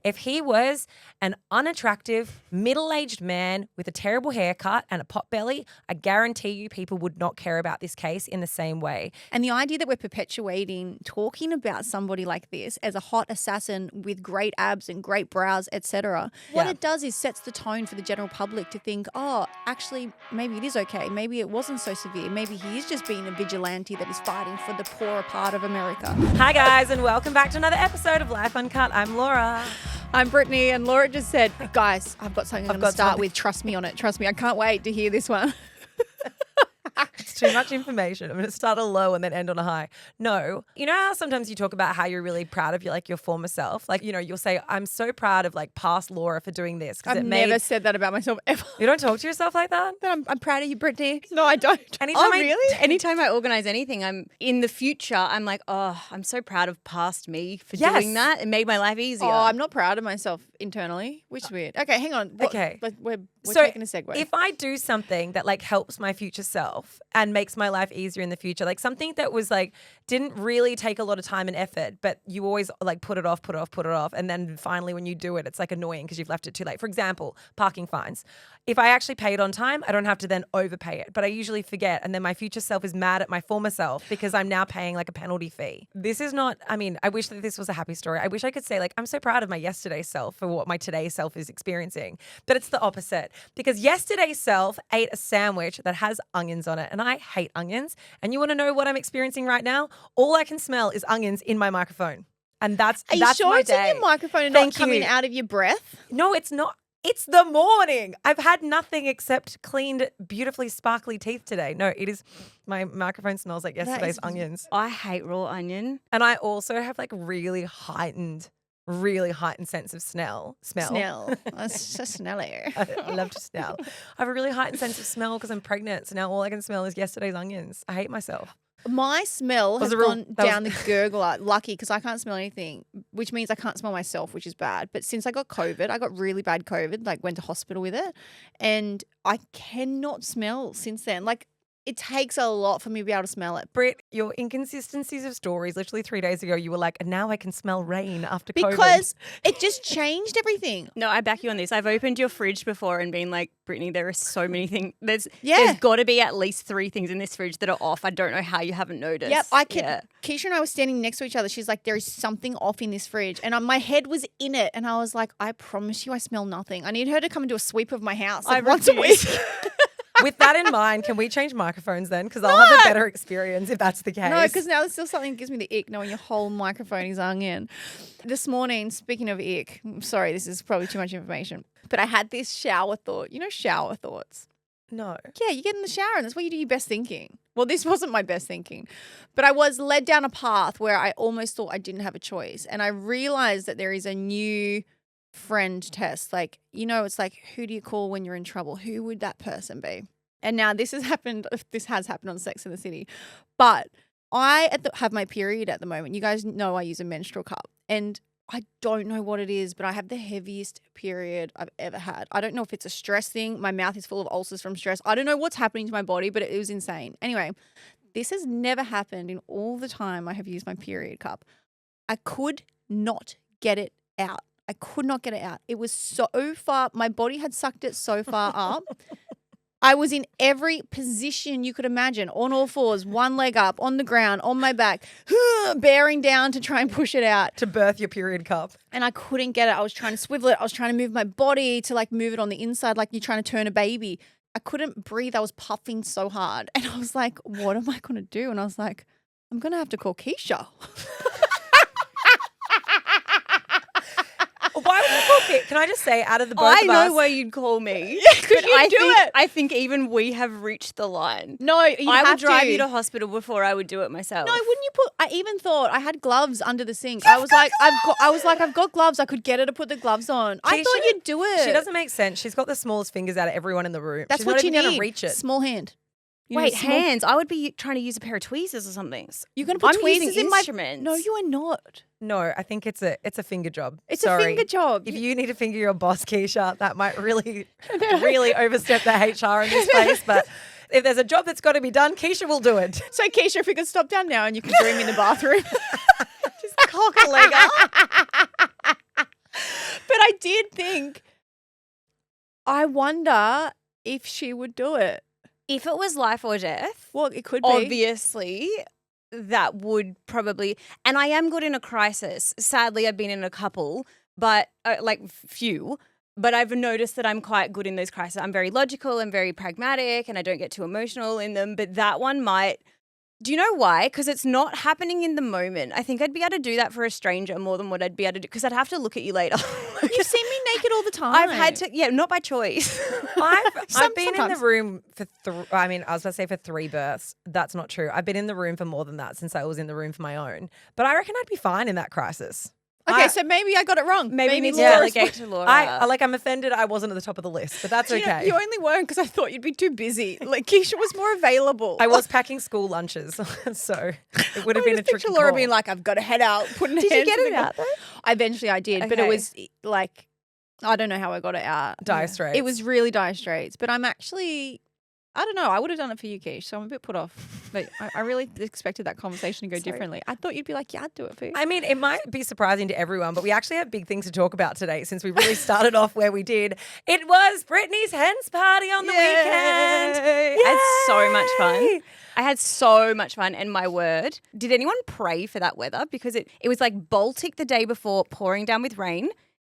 If he was an unattractive, middle-aged man with a terrible haircut and a pot belly, I guarantee you people would not care about this case in the same way. And the idea that we're perpetuating talking about somebody like this as a hot assassin with great abs and great brows, etc., what it does is sets the tone for the general public to think, oh, actually, maybe it is okay. Maybe it wasn't so severe. Maybe he is just being a vigilante that is fighting for the poorer part of America. Hi, guys, and welcome back to another episode of Life Uncut. I'm Laura. I'm Brittany, and Laura just said, guys, I've got something I'm going to start with. Trust me on it. Trust me. I can't wait to hear this one. It's too much information. I'm going to start a low and then end on a high. No. You know how sometimes you talk about how you're really proud of your former self? Like, you know, you'll say, I'm so proud of past Laura for doing this. I've never said that about myself ever. You don't talk to yourself like that? I'm proud of you, Brittany. No, I don't. Really? Anytime I organise anything, I'm in the future, I'm like, oh, I'm so proud of past me for doing that. It made my life easier. Oh, I'm not proud of myself internally, which is weird. Okay, hang on. Okay. We're taking a segue. If I do something that helps my future self and makes my life easier in the future, something that was didn't really take a lot of time and effort, but you always put it off, and then finally when you do it, it's annoying because you've left it too late. For example, parking fines. If I actually pay it on time, I don't have to then overpay it, but I usually forget, and then my future self is mad at my former self because I'm now paying a penalty fee. This is not, I wish that this was a happy story. I wish I could say I'm so proud of my yesterday self for what my today self is experiencing, but it's the opposite because yesterday self ate a sandwich that has onions on it, and I hate onions. And you want to know what I'm experiencing right now? All I can smell is onions in my microphone. And that's Are you sure my it's day. in your microphone and not coming out of your breath? No, it's not. It's the morning. I've had nothing except cleaned, beautifully sparkly teeth today. No, it is, my microphone smells like yesterday's onions. I hate raw onion. And I also have really heightened sense of smell. That's so smelly. I love to smell. I have a really heightened sense of smell because I'm pregnant. So now all I can smell is yesterday's onions. I hate myself. My smell has gone down the gurgler. Lucky, because I can't smell anything, which means I can't smell myself, which is bad. But since I got COVID, I got really bad COVID, went to hospital with it. And I cannot smell since then. It takes a lot for me to be able to smell it. Britt, your inconsistencies of stories, literally 3 days ago, you were like, and now I can smell rain after COVID. Because it just changed everything. No, I back you on this. I've opened your fridge before and been like, Brittany, there are so many things. There's got to be at least 3 things in this fridge that are off. I don't know how you haven't noticed. Yep, Keeshia and I were standing next to each other. She's like, there is something off in this fridge. And my head was in it. And I was like, I promise you I smell nothing. I need her to come and do a sweep of my house once a week. With that in mind, can we change microphones then? Because I'll have a better experience if that's the case. No, because now there's still something that gives me the ick knowing your whole microphone is onion. This morning, speaking of ick, I'm sorry, this is probably too much information, but I had this shower thought. You know shower thoughts? No. Yeah, you get in the shower and that's where you do your best thinking. Well, this wasn't my best thinking, but I was led down a path where I almost thought I didn't have a choice. And I realized that there is a new friend test. It's who do you call when you're in trouble? Who would that person be? And now this has happened on Sex and the City. But I have my period at the moment. You guys know I use a menstrual cup. And I don't know what it is, but I have the heaviest period I've ever had. I don't know if it's a stress thing. My mouth is full of ulcers from stress. I don't know what's happening to my body, but it was insane. Anyway, this has never happened in all the time I have used my period cup. I could not get it out. I could not get it out. It was so far. My body had sucked it so far up. I was in every position you could imagine, on all fours, one leg up, on the ground, on my back, bearing down to try and push it out. To birth your period cup. And I couldn't get it. I was trying to swivel it. I was trying to move my body to move it on the inside like you're trying to turn a baby. I couldn't breathe. I was puffing so hard. And I was like, what am I going to do? And I was like, I'm going to have to call Keeshia. Why would you call it? Can I just say, out of the both of us? I know where you'd call me. Could you do it? I think even we have reached the line. No, I would drive you to hospital before I would do it myself. No, wouldn't you I even thought I had gloves under the sink. I've got gloves. I could get her to put the gloves on. I Keeshia, thought you'd do it. She doesn't make sense. She's got the smallest fingers out of everyone in the room. That's She's what not you even need. going to reach it. Small hand. Wait, hands. I would be trying to use a pair of tweezers or something. You're going to put tweezers in my instruments. No, you are not. No, I think it's a finger job. It's Sorry. a finger job. If you need to finger your boss, Keeshia, that might really overstep the HR in this place. But if there's a job that's got to be done, Keeshia will do it. So, Keeshia, if we could stop down now and you can dream in the bathroom. Just cock a leg up. did think, I wonder if she would do it. If it was life or death, Well, it could be. obviously that would probably, and I am good in a crisis. Sadly, I've been in a couple, but few, but I've noticed that I'm quite good in those crises. I'm very logical and very pragmatic and I don't get too emotional in them, but that one might. Do you know why? Because it's not happening in the moment. I think I'd be able to do that for a stranger more than what I'd be able to do, because I'd have to look at you later. You see me naked all the time. I've had to, not by choice. I've been in the sometimes. room for I was about to say for 3 births. That's not true. I've been in the room for more than that since I was in the room for my own. But I reckon I'd be fine in that crisis. Okay, so maybe I got it wrong. Maybe you need to Laura's- delegate to Laura. I'm offended I wasn't at the top of the list, but that's okay. You only weren't because I thought you'd be too busy. Like Keeshia was more available. I was packing school lunches, so it would have been a tricky Laura call. being like, I've got to head out. Putting Did you hands get in it the out though? Eventually I did, but it Okay. was like, I don't know how I got it out. Dire straits. It was really dire straits, but I'm actually, I don't know. I would have done it for you, Keish, so I'm a bit put off. But I really expected that conversation to go differently. I thought you'd be like, yeah, I'd do it for you. I mean, it might be surprising to everyone, but we actually have big things to talk about today since we really started off where we did. It was Brittany's hens party on the weekend. I had so much fun. Yay! I had so much fun, and my word, did anyone pray for that weather? Because it was like Baltic the day before, pouring down with rain.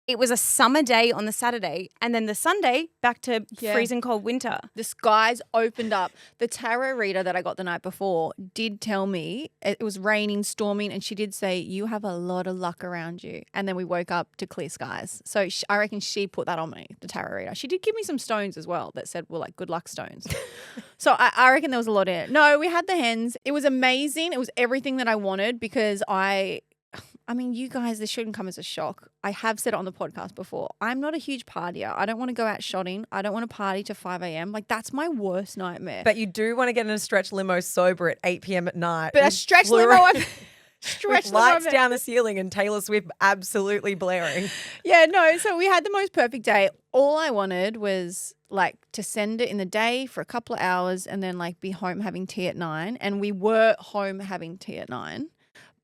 It was a summer day on the Saturday, and then the Sunday back to freezing cold winter. The skies opened up. The tarot reader that I got the night before did tell me it was raining, storming, and she did say, you have a lot of luck around you. And then we woke up to clear skies. So I reckon she put that on me, the tarot reader. She did give me some stones as well that said, well, like good luck stones. So I reckon there was a lot in it. No, we had the hens. It was amazing. It was everything that I wanted because I mean, you guys, this shouldn't come as a shock. I have said it on the podcast before. I'm not a huge partier. I don't want to go out shotting. I don't want to party to 5 a.m. Like, that's my worst nightmare. But you do want to get in a stretch limo sober at 8 p.m. at night. But a with stretch fluoro- limo, with lights down the ceiling and Taylor Swift absolutely blaring. Yeah, no. So we had the most perfect day. All I wanted was like to send it in the day for a couple of hours and then like be home having tea at 9. And we were home having tea at 9.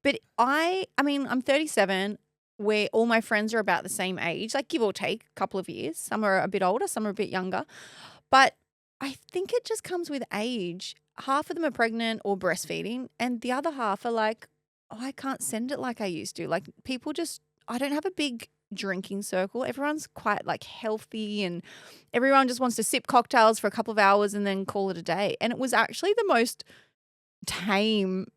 But I mean, I'm 37, where all my friends are about the same age, like give or take a couple of years. Some are a bit older, some are a bit younger. But I think it just comes with age. Half of them are pregnant or breastfeeding, and the other half are like, oh, I can't send it like I used to. Like people just, I don't have a big drinking circle. Everyone's quite like healthy and everyone just wants to sip cocktails for a couple of hours and then call it a day. And it was actually the most tame,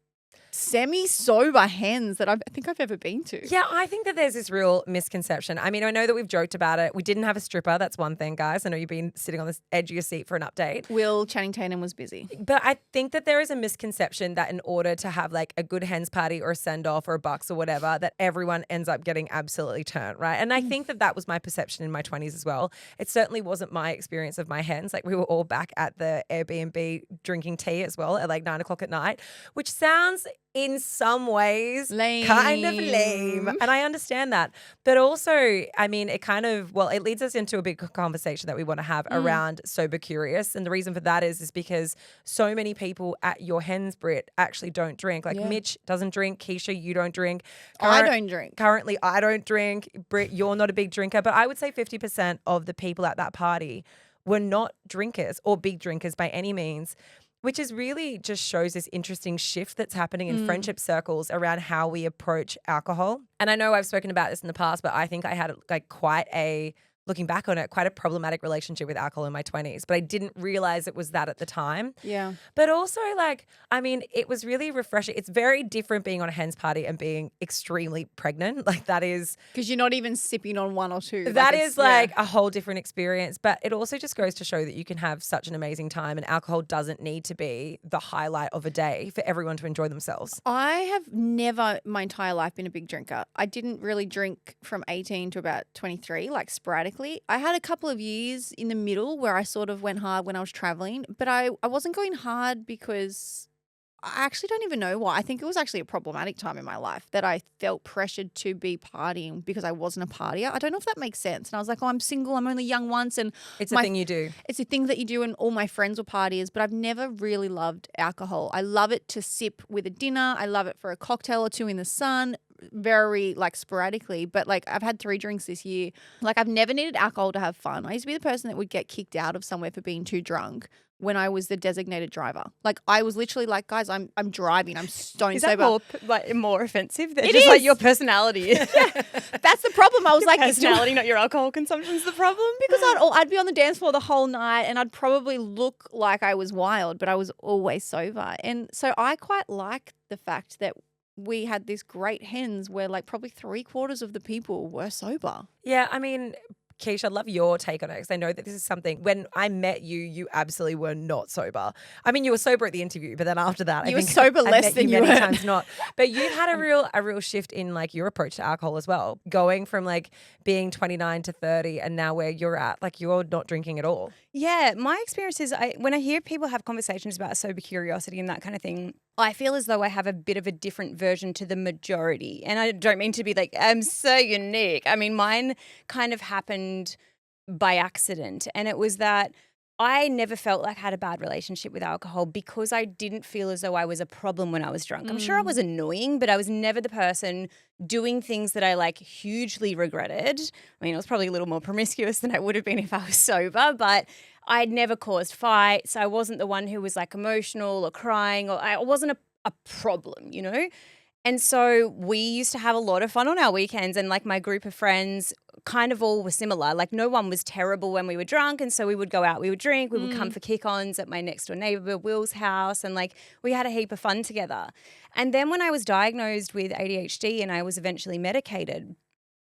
semi-sober hens that I think I've ever been to. Yeah, I think that there's this real misconception. I mean, I know that we've joked about it. We didn't have a stripper. That's one thing, guys. I know you've been sitting on the edge of your seat for an update. Will Channing Tatum was busy. But I think that there is a misconception that in order to have like a good hens party or a send-off or a bucks or whatever, that everyone ends up getting absolutely turned, right? And I think that that was my perception in my 20s as well. It certainly wasn't my experience of my hens. Like we were all back at the Airbnb drinking tea as well at like 9 o'clock at night, which sounds in some ways kind of lame. And I understand that. But also, I mean, it kind of, well, it leads us into a big conversation that we want to have around sober curious. And the reason for that is because so many people at your hens, Britt, actually don't drink. Like Mitch doesn't drink. Keeshia, you don't drink. I don't drink. Currently, I don't drink. Britt, you're not a big drinker. But I would say 50% of the people at that party were not drinkers or big drinkers by any means, which is really just shows this interesting shift that's happening in friendship circles around how we approach alcohol. And I know I've spoken about this in the past, but I think I had like looking back on it, quite a problematic relationship with alcohol in my 20s, but I didn't realize it was that at the time. Yeah. But also like, I mean, it was really refreshing. It's very different being on a hens party and being extremely pregnant. Like that is. Because you're not even sipping on one or two. That is like a whole different experience. But it also just goes to show that you can have such an amazing time and alcohol doesn't need to be the highlight of a day for everyone to enjoy themselves. I have never my entire life been a big drinker. I didn't really drink from 18 to about 23, like sporadically. I had a couple of years in the middle where I sort of went hard when I was traveling, but I wasn't going hard because I actually don't even know why. I think it was actually a problematic time in my life that I felt pressured to be partying because I wasn't a partier. I don't know if that makes sense. And I was like, oh, I'm single. I'm only young once. And It's a thing you do. It's a thing that you do and all my friends were partiers, but I've never really loved alcohol. I love it to sip with a dinner. I love it for a cocktail or two in the sun. very like sporadically, but like I've had 3 drinks this year. Like I've never needed alcohol to have fun. I used to be the person that would get kicked out of somewhere for being too drunk when I was the designated driver. Like I was literally like, guys, I'm driving. I'm stone Is that sober. more offensive than It just like is. your personality? That's the problem. I was like, it's Personality, not your alcohol consumption's the problem. because I'd be on the dance floor the whole night and I'd probably look like I was wild, but I was always sober. And so I quite like the fact that we had this great hens where like probably 3/4 of the people were sober. Yeah, I mean, Keeshia, I'd love your take on it because I know that this is something. When I met you, you absolutely were not sober. I mean, you were sober at the interview, but then after that, You I were think sober I've less met than you you many were. times not. But you've had a real shift in like your approach to alcohol as well, going from like being 29 to 30, and now where you're at, like you're not drinking at all. Yeah, my experience is when I hear people have conversations about sober curiosity and that kind of thing, I feel as though I have a bit of a different version to the majority. And I don't mean to be like, I'm so unique. I mean, mine kind of happened by accident. And it was that I never felt like I had a bad relationship with alcohol because I didn't feel as though I was a problem when I was drunk. I'm sure I was annoying, but I was never the person doing things that I like hugely regretted. I mean, I was probably a little more promiscuous than I would have been if I was sober, but I'd never caused fights. I wasn't the one who was like emotional or crying, or I wasn't a problem, you know? And so we used to have a lot of fun on our weekends, and like my group of friends kind of all were similar. Like no one was terrible when we were drunk, and so we would go out, we would drink, we would come for kick-ons at my next door neighbor Will's house, and like we had a heap of fun together. And then when I was diagnosed with ADHD and I was eventually medicated,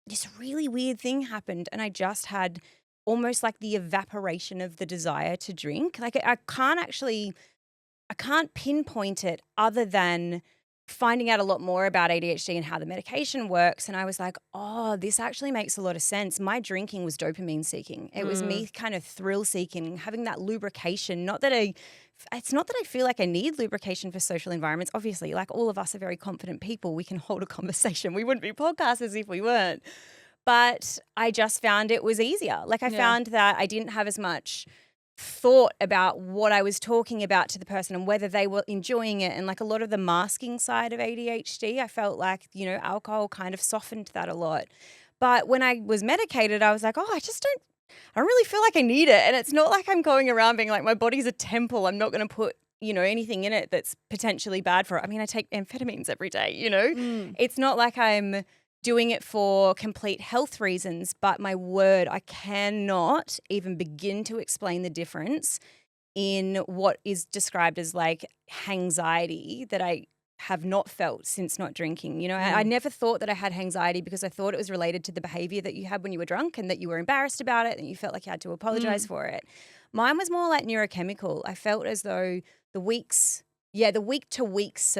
this really weird thing happened, and I just had almost like the evaporation of the desire to drink. Like I can't pinpoint it other than finding out a lot more about ADHD and how the medication works. And I was like, oh, this actually makes a lot of sense. My drinking was dopamine seeking. It was me kind of thrill seeking, having that lubrication. It's not that I feel like I need lubrication for social environments. Obviously, like all of us are very confident people. We can hold a conversation. We wouldn't be podcasters if we weren't. But I just found it was easier. Like I found that I didn't have as much thought about what I was talking about to the person and whether they were enjoying it. And like a lot of the masking side of ADHD, I felt like, you know, alcohol kind of softened that a lot. But when I was medicated, I was like, oh, I don't really feel like I need it. And it's not like I'm going around being like, my body's a temple. I'm not going to put, you know, anything in it that's potentially bad for it. I mean, I take amphetamines every day, you know. It's not like I'm doing it for complete health reasons, but my word, I cannot even begin to explain the difference in what is described as like anxiety that I have not felt since not drinking. You know, I never thought that I had anxiety because I thought it was related to the behavior that you had when you were drunk and that you were embarrassed about it and you felt like you had to apologize for it. Mine was more like neurochemical. I felt as though the week to weeks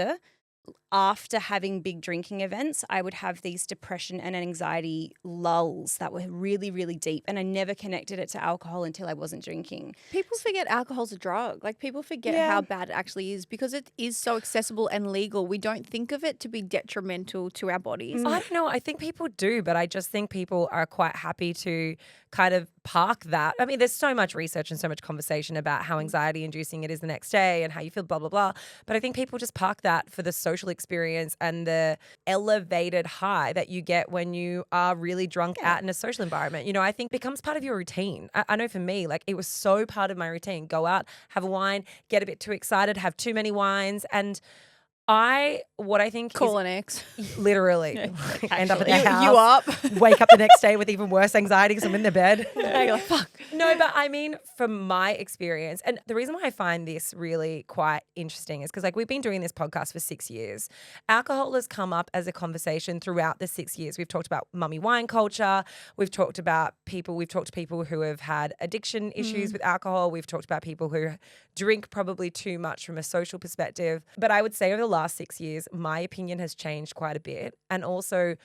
after having big drinking events, I would have these depression and anxiety lulls that were really, really deep. And I never connected it to alcohol until I wasn't drinking. People forget alcohol's a drug. Like people forget how bad it actually is because it is so accessible and legal. We don't think of it to be detrimental to our bodies. I don't know. I think people do, but I just think people are quite happy to kind of park that. I mean, there's so much research and so much conversation about how anxiety inducing it is the next day and how you feel, blah, blah, blah. But I think people just park that for the social experience and the elevated high that you get when you are really drunk out in a social environment. You know, I think it becomes part of your routine. I know for me, like it was so part of my routine. Go out, have a wine, get a bit too excited, have too many wines. And what I think Call is an ex. literally end up at the You house, up. wake up the next day with even worse anxiety because I'm in the bed. You're like, fuck. No, but I mean, from my experience, and the reason why I find this really quite interesting is because like we've been doing this podcast for 6 years. Alcohol has come up as a conversation throughout the 6 years. We've talked about mummy wine culture. We've talked to people who have had addiction issues with alcohol. We've talked about people who drink probably too much from a social perspective. But I would say over the last 6 years, my opinion has changed quite a bit. And also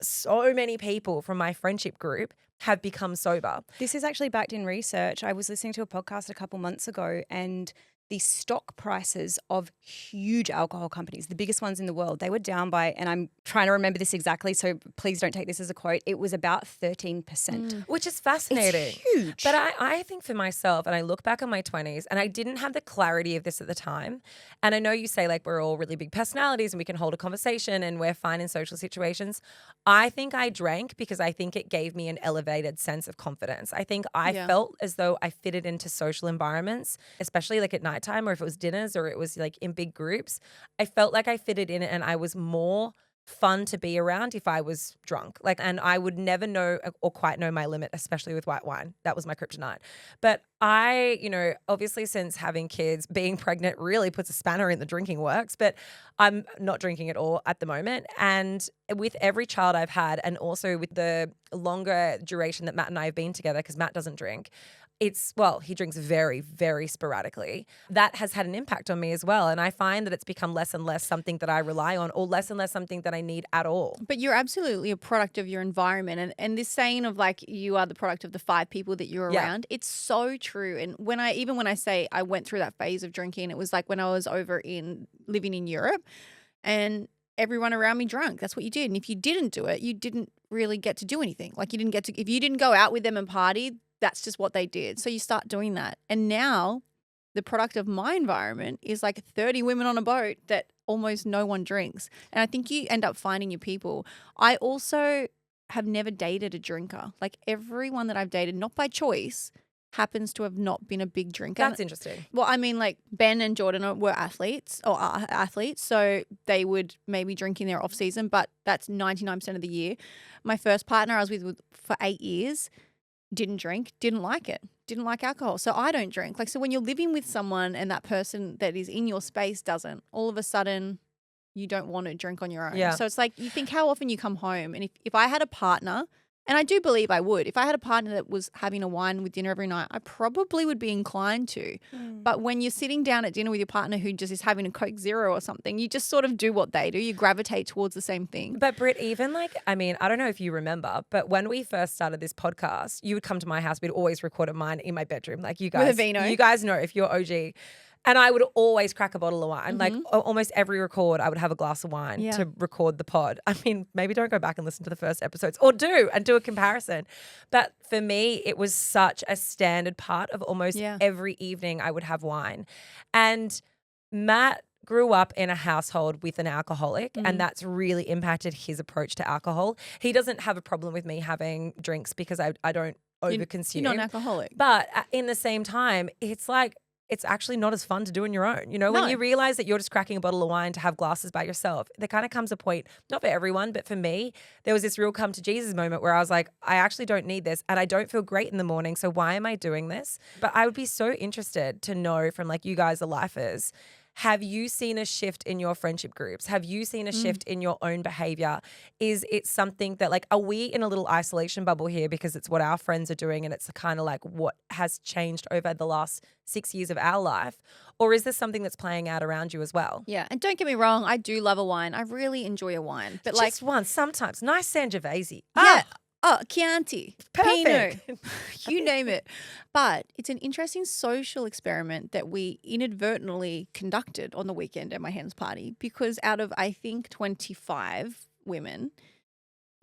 so many people from my friendship group have become sober. This is actually backed in research. I was listening to a podcast a couple months ago, and the stock prices of huge alcohol companies, the biggest ones in the world, they were down by, and I'm trying to remember this exactly, so please don't take this as a quote, it was about 13%. Which is fascinating. It's huge. But I think for myself, and I look back on my 20s, and I didn't have the clarity of this at the time. And I know you say like we're all really big personalities and we can hold a conversation and we're fine in social situations. I think I drank because I think it gave me an elevated sense of confidence. I think I felt as though I fitted into social environments, especially like at nighttime or if it was dinners or it was like in big groups. I felt like I fitted in and I was more fun to be around if I was drunk. Like, and I would never know or quite know my limit, especially with white wine. That was my kryptonite. But I, obviously since having kids, being pregnant really puts a spanner in the drinking works, but I'm not drinking at all at the moment. And with every child I've had, and also with the longer duration that Matt and I have been together, because Matt doesn't drink, he drinks very, very sporadically. That has had an impact on me as well. And I find that it's become less and less something that I rely on or less and less something that I need at all. But you're absolutely a product of your environment. And this saying of like you are the product of the 5 people that you're around, it's so true. And when I say I went through that phase of drinking, it was like when I was living in Europe and everyone around me drank. That's what you did. And if you didn't do it, you didn't really get to do anything. Like if you didn't go out with them and party, that's just what they did. So you start doing that. And now the product of my environment is like 30 women on a boat that almost no one drinks. And I think you end up finding your people. I also have never dated a drinker. Like everyone that I've dated, not by choice, happens to have not been a big drinker. That's interesting. Well, I mean, like Ben and Jordan were athletes or are athletes, so they would maybe drink in their off season, but that's 99% of the year. My first partner I was with for 8 years, didn't drink, didn't like it, didn't like alcohol. So I don't drink. Like, so when you're living with someone and that person that is in your space doesn't, all of a sudden you don't want to drink on your own. Yeah. So it's like you think how often you come home. And if I had a partner, and I do believe I would, if I had a partner that was having a wine with dinner every night, I probably would be inclined to. But when you're sitting down at dinner with your partner who just is having a Coke Zero or something, you just sort of do what they do. You gravitate towards the same thing. But Britt, even like, I mean, I don't know if you remember, but when we first started this podcast, you would come to my house. We'd always recorded mine in my bedroom. Like you guys, with a vino. You guys know if you're OG. And I would always crack a bottle of wine. Like almost every record, I would have a glass of wine to record the pod. I mean, maybe don't go back and listen to the first episodes or do a comparison. But for me, it was such a standard part of almost every evening I would have wine. And Matt grew up in a household with an alcoholic and that's really impacted his approach to alcohol. He doesn't have a problem with me having drinks because I don't overconsume. You're non-alcoholic. But in the same time, it's like, it's actually not as fun to do on your own. When you realize that you're just cracking a bottle of wine to have glasses by yourself, there kind of comes a point, not for everyone, but for me, there was this real come to Jesus moment where I was like, I actually don't need this and I don't feel great in the morning. So why am I doing this? But I would be so interested to know from like you guys, the lifers, have you seen a shift in your friendship groups? Have you seen a shift in your own behavior? Is it something that like, are we in a little isolation bubble here because it's what our friends are doing and it's kind of like what has changed over the last 6 years of our life? Or is this something that's playing out around you as well? Yeah. And don't get me wrong, I do love a wine. I really enjoy a wine. But just one, sometimes. Nice Sangiovese. Yeah. Oh, Chianti, Perfect. Pinot, you name it. But it's an interesting social experiment that we inadvertently conducted on the weekend at my hens party because out of, I think, 25 women,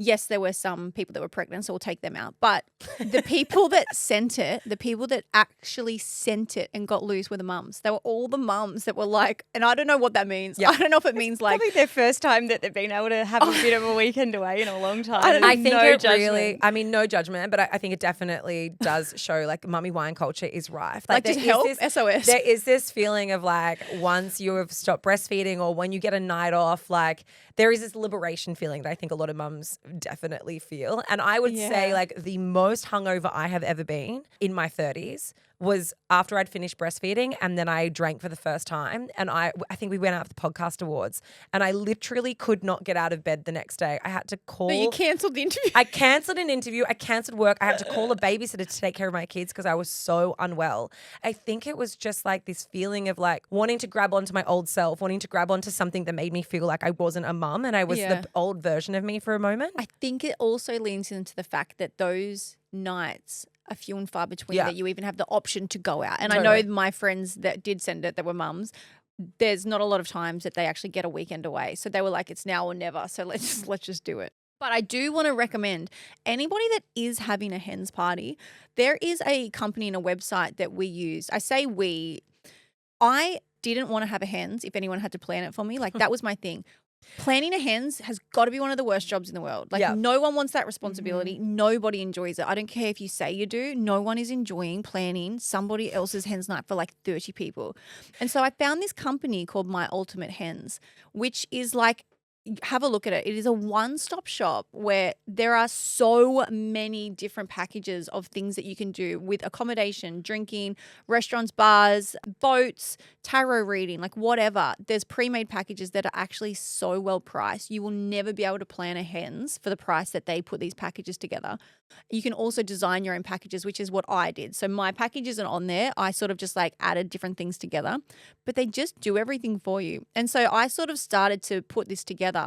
yes, there were some people that were pregnant, so we'll take them out. But the people that sent it, the people that actually sent it and got loose were the mums. They were all the mums that were like, and I don't know what that means. Yeah. I don't know if it means like. Probably their first time that they've been able to have a bit of a weekend away in a long time. I think no it judgment. really, I mean, no judgment, but I think it definitely does show like mummy wine culture is rife. Like just help, SOS. There is this feeling of like once you have stopped breastfeeding or when you get a night off, like there is this liberation feeling that I think a lot of mums definitely feel. And I would say like the most hungover I have ever been in my 30s was after I'd finished breastfeeding and then I drank for the first time. And I think we went out for the podcast awards and I literally could not get out of bed the next day. I had to call. No, you cancelled the interview. I cancelled an interview. I cancelled work. I had to call a babysitter to take care of my kids because I was so unwell. I think it was just like this feeling of like wanting to grab onto my old self, wanting to grab onto something that made me feel like I wasn't a mum and I was the old version of me for a moment. I think it also leans into the fact that those nights a few and far between Yeah. that you even have the option to go out. And I Totally. know my friends that did send it that were mums, there's not a lot of times that they actually get a weekend away. So they were like, it's now or never. So let's just do it. But I do want to recommend anybody that is having a hens party, there is a company and a website that we use. I say we. I didn't want to have a hens if anyone had to plan it for me. Like that was my thing. Planning a hens has got to be one of the worst jobs in the world. Like no one wants that responsibility. Nobody enjoys it. I don't care if you say you do. No one is enjoying planning somebody else's hens night for like 30 people. And so I found this company called My Ultimate Hens, which is like, have a look at it. It is a one-stop shop where there are so many different packages of things that you can do with accommodation, drinking, restaurants, bars, boats, tarot reading, like whatever. There's pre-made packages that are actually so well priced. You will never be able to plan a hens for the price that they put these packages together. You can also design your own packages, which is what I did. So my package isn't on there. I sort of just like added different things together, but they just do everything for you. And so I sort of started to put this together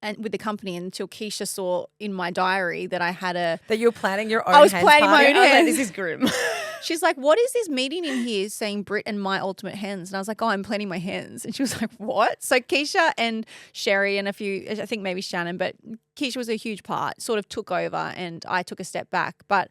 and with the company until Keeshia saw in my diary that I had that you were planning your own. I was hens planning my party. own I was like, hens. this is grim. She's like, what is this meeting in here saying Britt and My Ultimate Hens? And I was like, oh, I'm planning my hens. And she was like, what? So Keeshia and Sherry and a few, I think maybe Shannon, but Keeshia was a huge part, sort of took over and I took a step back. But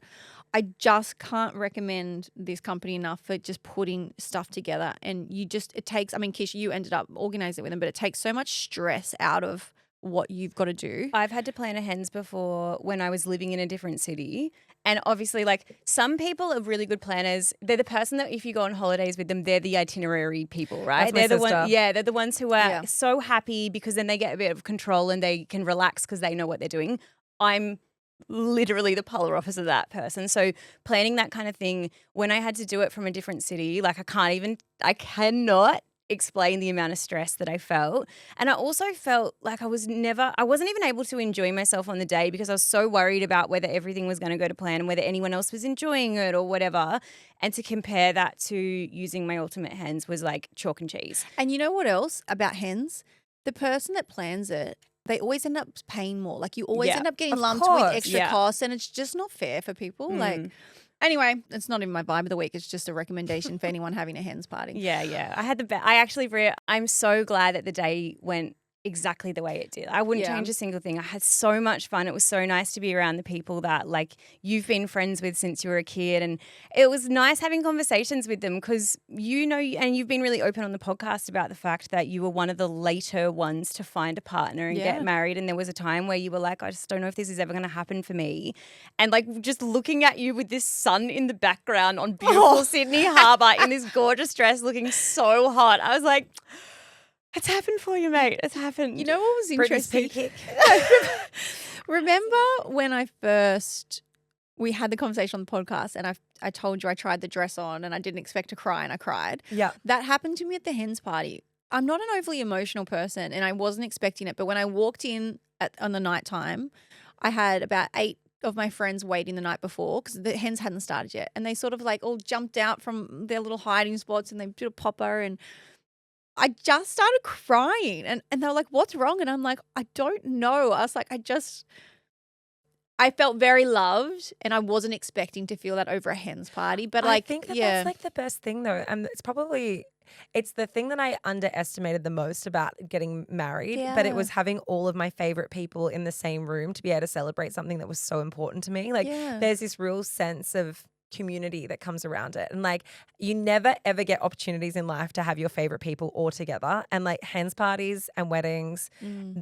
I just can't recommend this company enough for just putting stuff together. And it takes, I mean, Keeshia, you ended up organizing it with them, but it takes so much stress out of what you've got to do. I've had to plan a hens before when I was living in a different city. And obviously, like, some people are really good planners. They're the person that if you go on holidays with them, they're the itinerary people, right? That's my They're the sister. they're the ones who are so happy because then they get a bit of control and they can relax because they know what they're doing. I'm literally the polar opposite of that person. So planning that kind of thing, when I had to do it from a different city, like I cannot explain the amount of stress that I felt. And I also felt like I wasn't even able to enjoy myself on the day because I was so worried about whether everything was going to go to plan and whether anyone else was enjoying it or whatever. And to compare that to using My Ultimate Hens was like chalk and cheese. And you know what else about hens? The person that plans it, they always end up paying more. Like you always end up getting lumped with extra costs and it's just not fair for people. Like anyway, it's not even my vibe of the week. It's just a recommendation for anyone having a hens party. Yeah. I had the best. I actually, Britt, I'm so glad that the day went exactly the way it did. I wouldn't change a single thing. I had so much fun. It was so nice to be around the people that like you've been friends with since you were a kid. And it was nice having conversations with them because you know, and you've been really open on the podcast about the fact that you were one of the later ones to find a partner and get married. And there was a time where you were like, I just don't know if this is ever going to happen for me. And like just looking at you with this sun in the background on beautiful Sydney Harbour in this gorgeous dress looking so hot. I was like, it's happened for you, mate. It's happened. You know what was interesting? Peaking. Remember when we had the conversation on the podcast and I told you I tried the dress on and I didn't expect to cry and I cried? Yeah. That happened to me at the hens party. I'm not an overly emotional person and I wasn't expecting it. But when I walked in on the nighttime, I had about 8 of my friends waiting the night before because the hens hadn't started yet. And they sort of like all jumped out from their little hiding spots and they did a popper and I just started crying and they were like, what's wrong? And I'm like, I don't know. I was like, I felt very loved and I wasn't expecting to feel that over a hens party. But like, I think that's like the best thing though. And it's the thing that I underestimated the most about getting married, but it was having all of my favorite people in the same room to be able to celebrate something that was so important to me. Like there's this real sense of community that comes around it. And like you never ever get opportunities in life to have your favorite people all together. And like hens parties and weddings,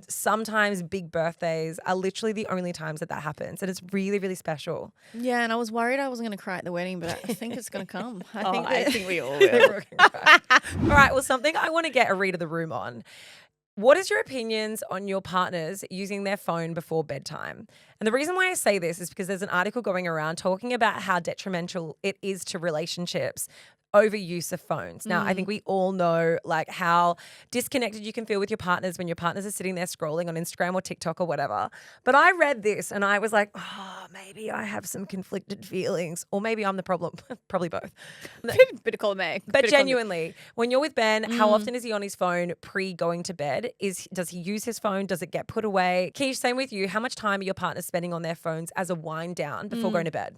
sometimes big birthdays are literally the only times that happens. And it's really, really special. Yeah, and I was worried I wasn't going to cry at the wedding, but I think it's going to come. I think we all will. All right, well, something I want to get a read of the room on. What is your opinions on your partners using their phone before bedtime? And the reason why I say this is because there's an article going around talking about how detrimental it is to relationships overuse of phones. Now, I think we all know like how disconnected you can feel with your partners when your partners are sitting there scrolling on Instagram or TikTok or whatever. But I read this and I was like, oh, maybe I have some conflicted feelings or maybe I'm the problem. Probably both. Bit of column A. But genuinely, when you're with Ben, how often is he on his phone pre-going to bed? Does he use his phone? Does it get put away? Keish, same with you. How much time are your partners spending on their phones as a wind down before going to bed?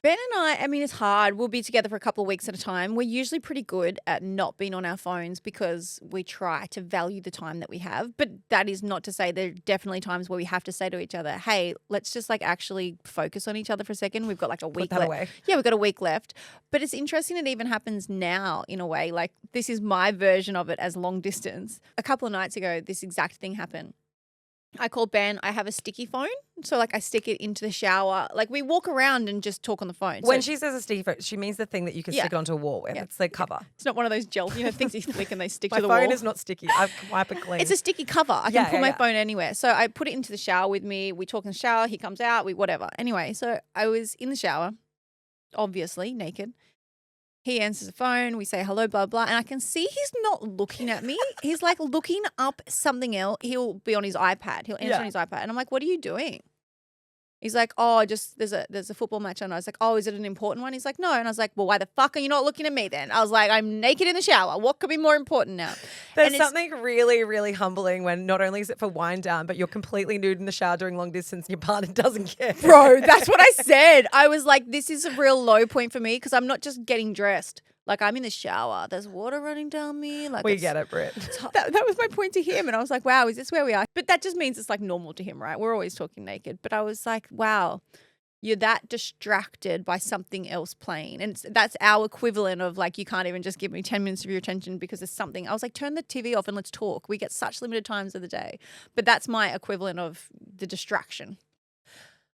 Ben and I mean, it's hard. We'll be together for a couple of weeks at a time. We're usually pretty good at not being on our phones because we try to value the time that we have. But that is not to say there are definitely times where we have to say to each other, hey, let's just like actually focus on each other for a second. We've got like a week left. Away. Yeah, we've got a week left. But it's interesting it even happens now in a way. Like this is my version of it as long distance. A couple of nights ago, this exact thing happened. I called Ben. I have a sticky phone. So, like, I stick it into the shower. Like, we walk around and just talk on the phone. When she says a sticky phone, she means the thing that you can stick it onto a wall with. Yeah. It's the cover. It's not one of those gel, things you flick and they stick My to the wall. phone is not sticky. I wipe it clean. It's a sticky cover. I can put my phone anywhere. So, I put it into the shower with me. We talk in the shower. He comes out. We whatever. Anyway, so I was in the shower, obviously naked. He answers the phone. We say hello, blah, blah. And I can see he's not looking at me. He's like looking up something else. He'll be on his iPad. He'll answer on his iPad. And I'm like, what are you doing? He's like, oh, just there's a football match on. I was like, oh, is it an important one? He's like, no. And I was like, well, why the fuck are you not looking at me then? I was like, I'm naked in the shower. What could be more important now? There's something really, really humbling when not only is it for wind down, but you're completely nude in the shower doing long distance and your partner doesn't care. Bro, that's what I said. I was like, this is a real low point for me because I'm not just getting dressed. Like, I'm in the shower. There's water running down me. Like, we get it, Britt. That was my point to him. And I was like, wow, is this where we are? But that just means it's like normal to him, right? We're always talking naked. But I was like, wow, you're that distracted by something else playing. And that's our equivalent of like, you can't even just give me 10 minutes of your attention because there's something. I was like, turn the TV off and let's talk. We get such limited times of the day. But that's my equivalent of the distraction.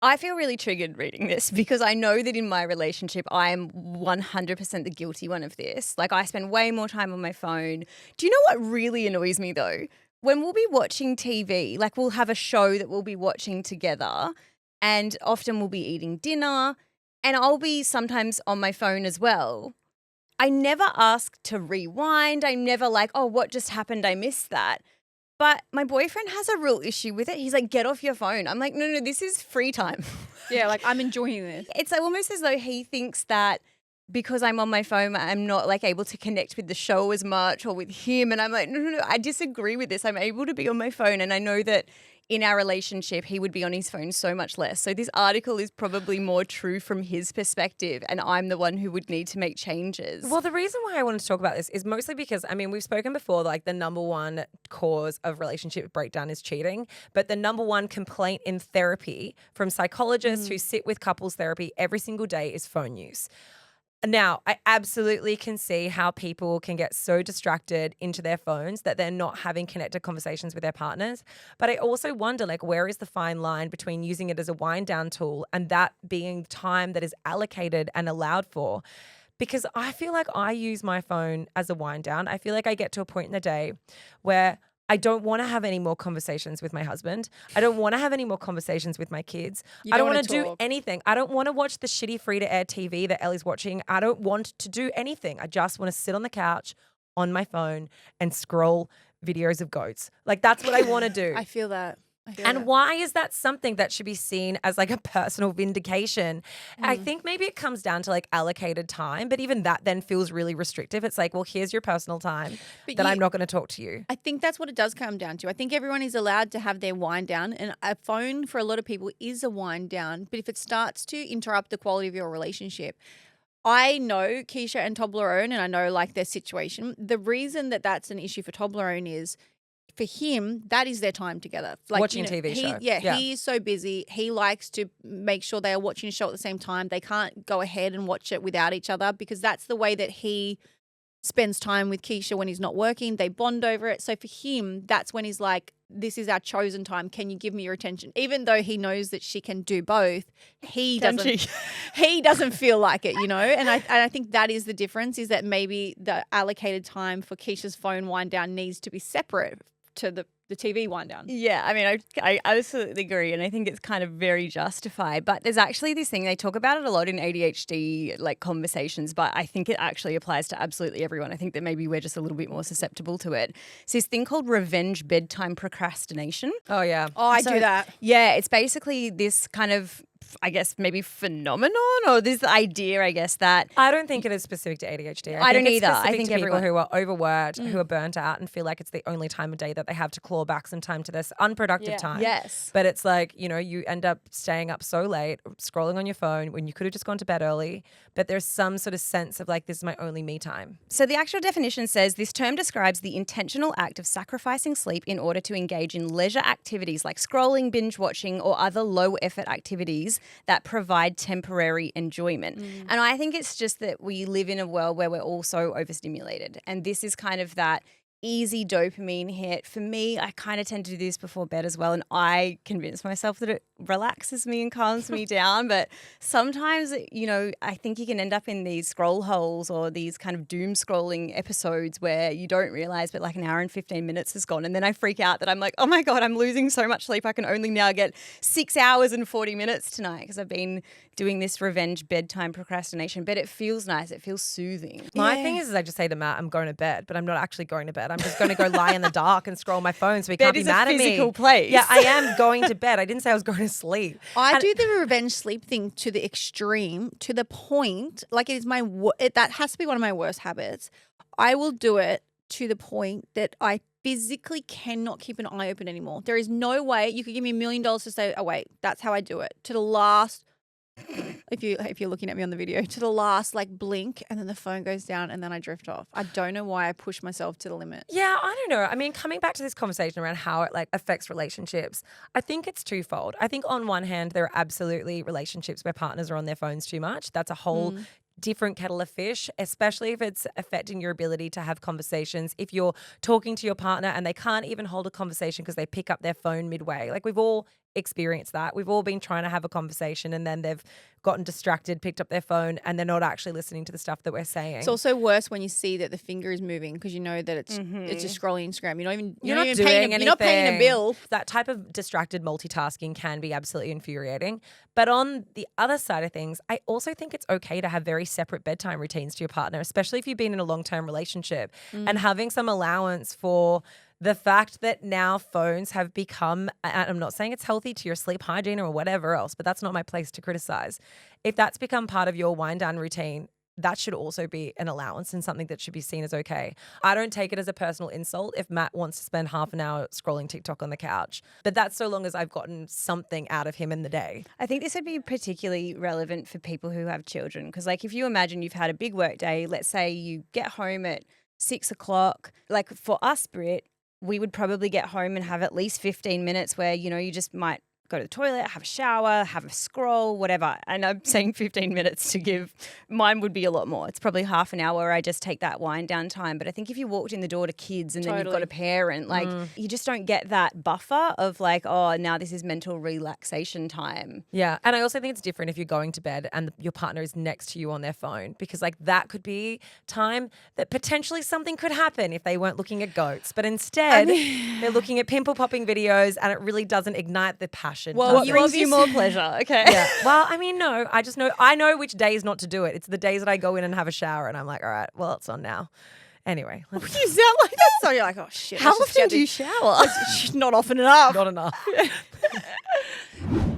I feel really triggered reading this because I know that in my relationship, I am 100% the guilty one of this. Like, I spend way more time on my phone. Do you know what really annoys me though? When we'll be watching TV, like we'll have a show that we'll be watching together and often we'll be eating dinner and I'll be sometimes on my phone as well. I never ask to rewind. I'm never like, oh, what just happened? I missed that. But my boyfriend has a real issue with it. He's like, get off your phone. I'm like, no, this is free time. Yeah, like I'm enjoying this. It's almost as though he thinks that because I'm on my phone, I'm not like able to connect with the show as much or with him. And I'm like, no, I disagree with this. I'm able to be on my phone. And I know that in our relationship, he would be on his phone so much less. So this article is probably more true from his perspective and I'm the one who would need to make changes. Well, the reason why I wanted to talk about this is mostly because, I mean, we've spoken before, like the number one cause of relationship breakdown is cheating, but the number one complaint in therapy from psychologists who sit with couples therapy every single day is phone use. Now, I absolutely can see how people can get so distracted into their phones that they're not having connected conversations with their partners. But I also wonder, like, where is the fine line between using it as a wind down tool and that being time that is allocated and allowed for? Because I feel like I use my phone as a wind down. I feel like I get to a point in the day where I don't want to have any more conversations with my husband. I don't want to have any more conversations with my kids. I don't want to do anything. I don't want to watch the shitty free-to-air TV that Ellie's watching. I don't want to do anything. I just want to sit on the couch on my phone and scroll videos of goats. Like, that's what I want to do. I feel that. And why is that something that should be seen as like a personal vindication? I think maybe it comes down to like allocated time, but even that then feels really restrictive. It's like, well, here's your personal time I'm not going to talk to you. I think that's what it does come down to. I think everyone is allowed to have their wind down, and a phone for a lot of people is a wind down. But if it starts to interrupt the quality of your relationship, I know Keeshia and Toblerone, and I know like their situation. The reason that that's an issue for Toblerone is, for him, that is their time together. Like, watching TV show. Yeah, he is so busy. He likes to make sure they are watching a show at the same time. They can't go ahead and watch it without each other because that's the way that he spends time with Keeshia when he's not working. They bond over it. So for him, that's when he's like, this is our chosen time. Can you give me your attention? Even though he knows that she can do both, he doesn't feel like it, you know? And I think that is the difference, is that maybe the allocated time for Keisha's phone wind down needs to be separate to the TV wind down. Yeah, I mean, I absolutely agree, and I think it's kind of very justified. But there's actually this thing, they talk about it a lot in ADHD like conversations, but I think it actually applies to absolutely everyone. I think that maybe we're just a little bit more susceptible to it. It's this thing called revenge bedtime procrastination. Oh, yeah. Oh, I do that. Yeah, it's basically this kind of I guess, maybe phenomenon or this idea, I guess, that I don't think it is specific to ADHD. I don't think it's either. I specific think to people everyone- who are overworked, who are burnt out and feel like it's the only time of day that they have to claw back some time to this unproductive time. Yes. But it's like, you end up staying up so late, scrolling on your phone when you could have just gone to bed early. But there's some sort of sense of like, this is my only me time. So the actual definition says this term describes the intentional act of sacrificing sleep in order to engage in leisure activities like scrolling, binge watching, or other low effort activities that provide temporary enjoyment. And I think it's just that we live in a world where we're all so overstimulated. And this is kind of that easy dopamine hit. For me, I kind of tend to do this before bed as well. And I convince myself that it relaxes me and calms me down. But sometimes, I think you can end up in these scroll holes or these kind of doom scrolling episodes where you don't realize, but like an hour and 15 minutes has gone. And then I freak out that I'm like, oh my God, I'm losing so much sleep. I can only now get 6 hours and 40 minutes tonight because I've been doing this revenge bedtime procrastination. But it feels nice. It feels soothing. My thing is I just say to Matt, I'm going to bed, but I'm not actually going to bed. I'm just going to go lie in the dark and scroll my phone so he can't be mad at me. Bed is a physical place. Yeah, I am going to bed. I didn't say I was going to sleep. I do the revenge sleep thing to the extreme, to the point, like it is that has to be one of my worst habits. I will do it to the point that I physically cannot keep an eye open anymore. There is no way you could give me $1 million to say, oh wait, that's how I do it. To the last, if you're looking at me on the video, to the last like blink, and then the phone goes down and then I drift off. I don't know why I push myself to the limit. Yeah, I don't know. I mean, coming back to this conversation around how it like affects relationships, I think it's twofold. I think on one hand, there are absolutely relationships where partners are on their phones too much. That's a whole different kettle of fish, especially if it's affecting your ability to have conversations. If you're talking to your partner and they can't even hold a conversation because they pick up their phone midway. Like we've all experienced that. We've all been trying to have a conversation and then they've gotten distracted, picked up their phone, and they're not actually listening to the stuff that we're saying. It's also worse when you see that the finger is moving because you know that it's just scrolling Instagram. You're not even paying you're not paying a bill. That type of distracted multitasking can be absolutely infuriating. But on the other side of things, I also think it's okay to have very separate bedtime routines to your partner, especially if you've been in a long-term relationship, and having some allowance for the fact that now phones have become, and I'm not saying it's healthy to your sleep hygiene or whatever else, but that's not my place to criticize. If that's become part of your wind down routine, that should also be an allowance and something that should be seen as okay. I don't take it as a personal insult if Matt wants to spend half an hour scrolling TikTok on the couch, but that's so long as I've gotten something out of him in the day. I think this would be particularly relevant for people who have children because like if you imagine you've had a big work day, let's say you get home at 6 o'clock, like for us, Britt, we would probably get home and have at least 15 minutes where, you just might go to the toilet, have a shower, have a scroll, whatever. And I'm saying 15 minutes to give. Mine would be a lot more. It's probably half an hour where I just take that wind down time. But I think if you walked in the door to kids and then you've got a parent, like you just don't get that buffer of like, oh, now this is mental relaxation time. Yeah. And I also think it's different if you're going to bed and your partner is next to you on their phone because like that could be time that potentially something could happen if they weren't looking at goats. But instead, they're looking at pimple popping videos and it really doesn't ignite the passion. Well, what brings you more pleasure? Okay. Yeah. Well, I mean, no, I know which days not to do it. It's the days that I go in and have a shower and I'm like, all right, well, it's on now. Anyway. You sound like that. So you're like, oh shit. How often do you shower? Not often enough. Not enough.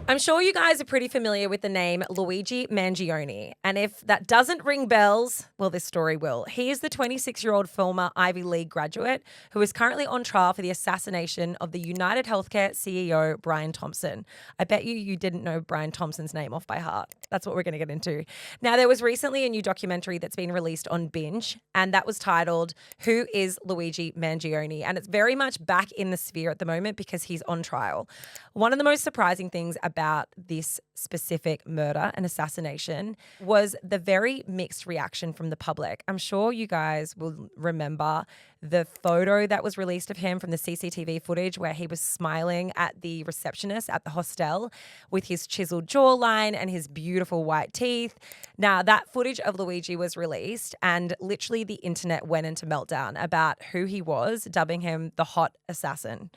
I'm sure you guys are pretty familiar with the name Luigi Mangione. And if that doesn't ring bells, well, this story will. He is the 26-year-old former Ivy League graduate who is currently on trial for the assassination of the United Healthcare CEO, Brian Thompson. I bet you didn't know Brian Thompson's name off by heart. That's what we're going to get into. Now, there was recently a new documentary that's been released on Binge, and that was titled Who Is Luigi Mangione? And it's very much back in the sphere at the moment because he's on trial. One of the most surprising things about this specific murder and assassination was the very mixed reaction from the public. I'm sure you guys will remember the photo that was released of him from the CCTV footage where he was smiling at the receptionist at the hostel with his chiseled jawline and his beautiful white teeth. Now, that footage of Luigi was released and literally the internet went into meltdown about who he was, dubbing him the hot assassin.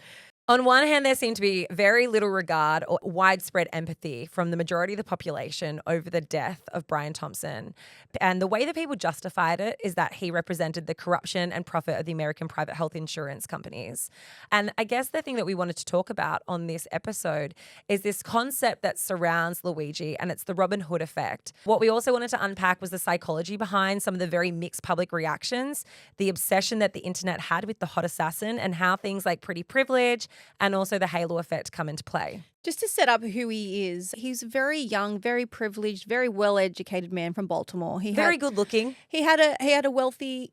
On one hand, there seemed to be very little regard or widespread empathy from the majority of the population over the death of Brian Thompson. And the way that people justified it is that he represented the corruption and profit of the American private health insurance companies. And I guess the thing that we wanted to talk about on this episode is this concept that surrounds Luigi, and it's the Robin Hood effect. What we also wanted to unpack was the psychology behind some of the very mixed public reactions, the obsession that the internet had with the hot assassin, and how things like pretty privilege and also the halo effect come into play. Just to set up who he is, he's a very young, very privileged, very well-educated man from Baltimore. Very good looking. He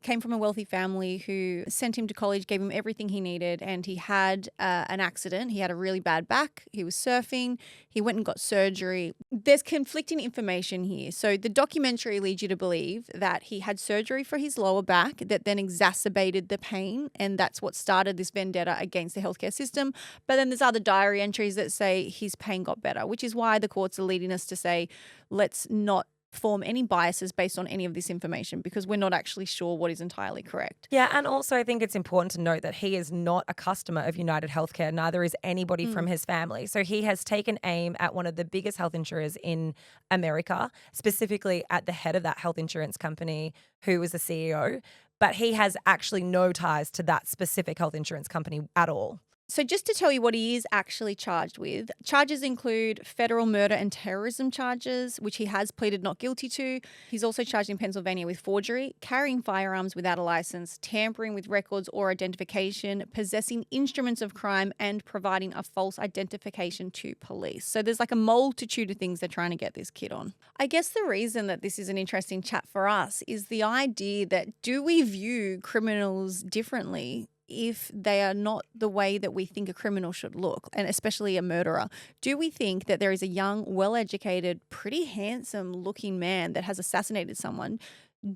came from a wealthy family who sent him to college, gave him everything he needed, and he had an accident. He had a really bad back. He was surfing. He went and got surgery. There's conflicting information here. So the documentary leads you to believe that he had surgery for his lower back that then exacerbated the pain, and that's what started this vendetta against the healthcare system. But then there's other diary entries that say his pain got better, which is why the courts are leading us to say, let's not form any biases based on any of this information because we're not actually sure what is entirely correct. Yeah, and also I think it's important to note that he is not a customer of United Healthcare, neither is anybody from his family. So he has taken aim at one of the biggest health insurers in America, specifically at the head of that health insurance company, who was the CEO, but he has actually no ties to that specific health insurance company at all. So just to tell you what he is actually charged with, charges include federal murder and terrorism charges, which he has pleaded not guilty to. He's also charged in Pennsylvania with forgery, carrying firearms without a license, tampering with records or identification, possessing instruments of crime, and providing a false identification to police. So there's like a multitude of things they're trying to get this kid on. I guess the reason that this is an interesting chat for us is the idea that do we view criminals differently if they are not the way that we think a criminal should look, and especially a murderer? Do we think that there is a young, well-educated, pretty handsome-looking man that has assassinated someone?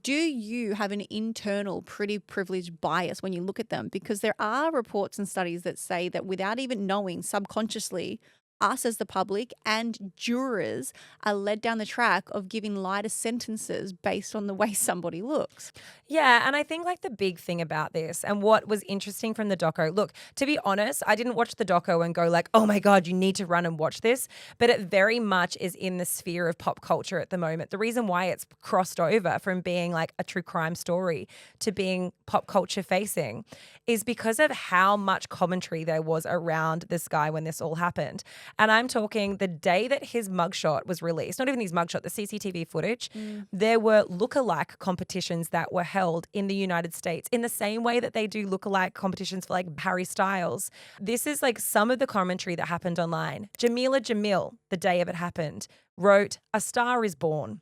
Do you have an internal, pretty privileged bias when you look at them? Because there are reports and studies that say that without even knowing, subconsciously, us as the public and jurors are led down the track of giving lighter sentences based on the way somebody looks. Yeah, and I think like the big thing about this and what was interesting from the doco, look, to be honest, I didn't watch the doco and go like, oh my God, you need to run and watch this, but it very much is in the sphere of pop culture at the moment. The reason why it's crossed over from being like a true crime story to being pop culture facing is because of how much commentary there was around this guy when this all happened. And I'm talking the day that his mugshot was released, not even his mugshot, the CCTV footage, there were lookalike competitions that were held in the United States in the same way that they do lookalike competitions for like Harry Styles. This is like some of the commentary that happened online. Jamila Jamil, the day of it happened, wrote, "A Star is Born."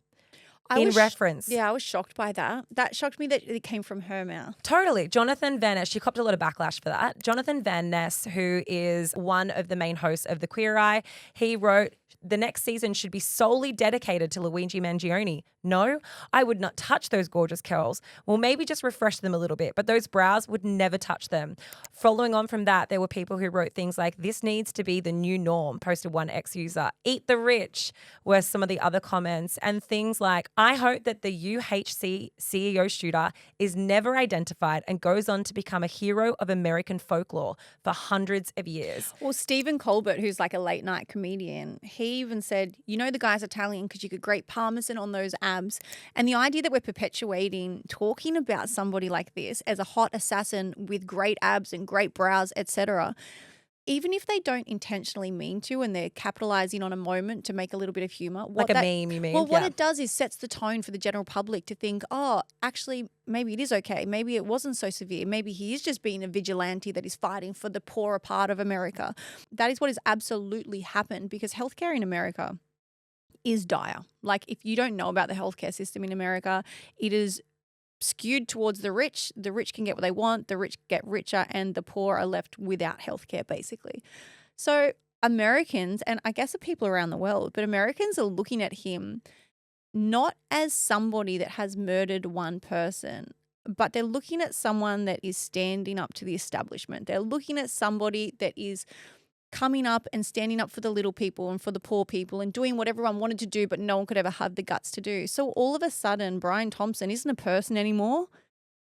Reference. Yeah, I was shocked by that. That shocked me that it came from her mouth. Totally. Jonathan Van Ness, she copped a lot of backlash for that. Jonathan Van Ness, who is one of the main hosts of The Queer Eye, he wrote, "The next season should be solely dedicated to Luigi Mangione. No, I would not touch those gorgeous curls. Well, maybe just refresh them a little bit, but those brows would never touch them." Following on from that, there were people who wrote things like, "This needs to be the new norm," posted one ex-user. "Eat the rich" were some of the other comments, and things like, "I hope that the UHC CEO shooter is never identified and goes on to become a hero of American folklore for hundreds of years." Well, Stephen Colbert, who's like a late night comedian, he even said, you know, the guy's Italian because you could grate parmesan on those abs. And the idea that we're perpetuating talking about somebody like this as a hot assassin with great abs and great brows, etc., even if they don't intentionally mean to and they're capitalizing on a moment to make a little bit of humor. Like a meme, you mean? Well, what it does is sets the tone for the general public to think, oh, actually, maybe it is okay. Maybe it wasn't so severe. Maybe he is just being a vigilante that is fighting for the poorer part of America. That is what has absolutely happened because healthcare in America is dire. Like, if you don't know about the healthcare system in America, it is skewed towards the rich. The rich can get what they want, the rich get richer, and the poor are left without healthcare, basically. So Americans, and I guess the people around the world, but Americans are looking at him not as somebody that has murdered one person, but they're looking at someone that is standing up to the establishment. They're looking at somebody that is coming up and standing up for the little people and for the poor people and doing what everyone wanted to do but no one could ever have the guts to do. So all of a sudden, Brian Thompson isn't a person anymore.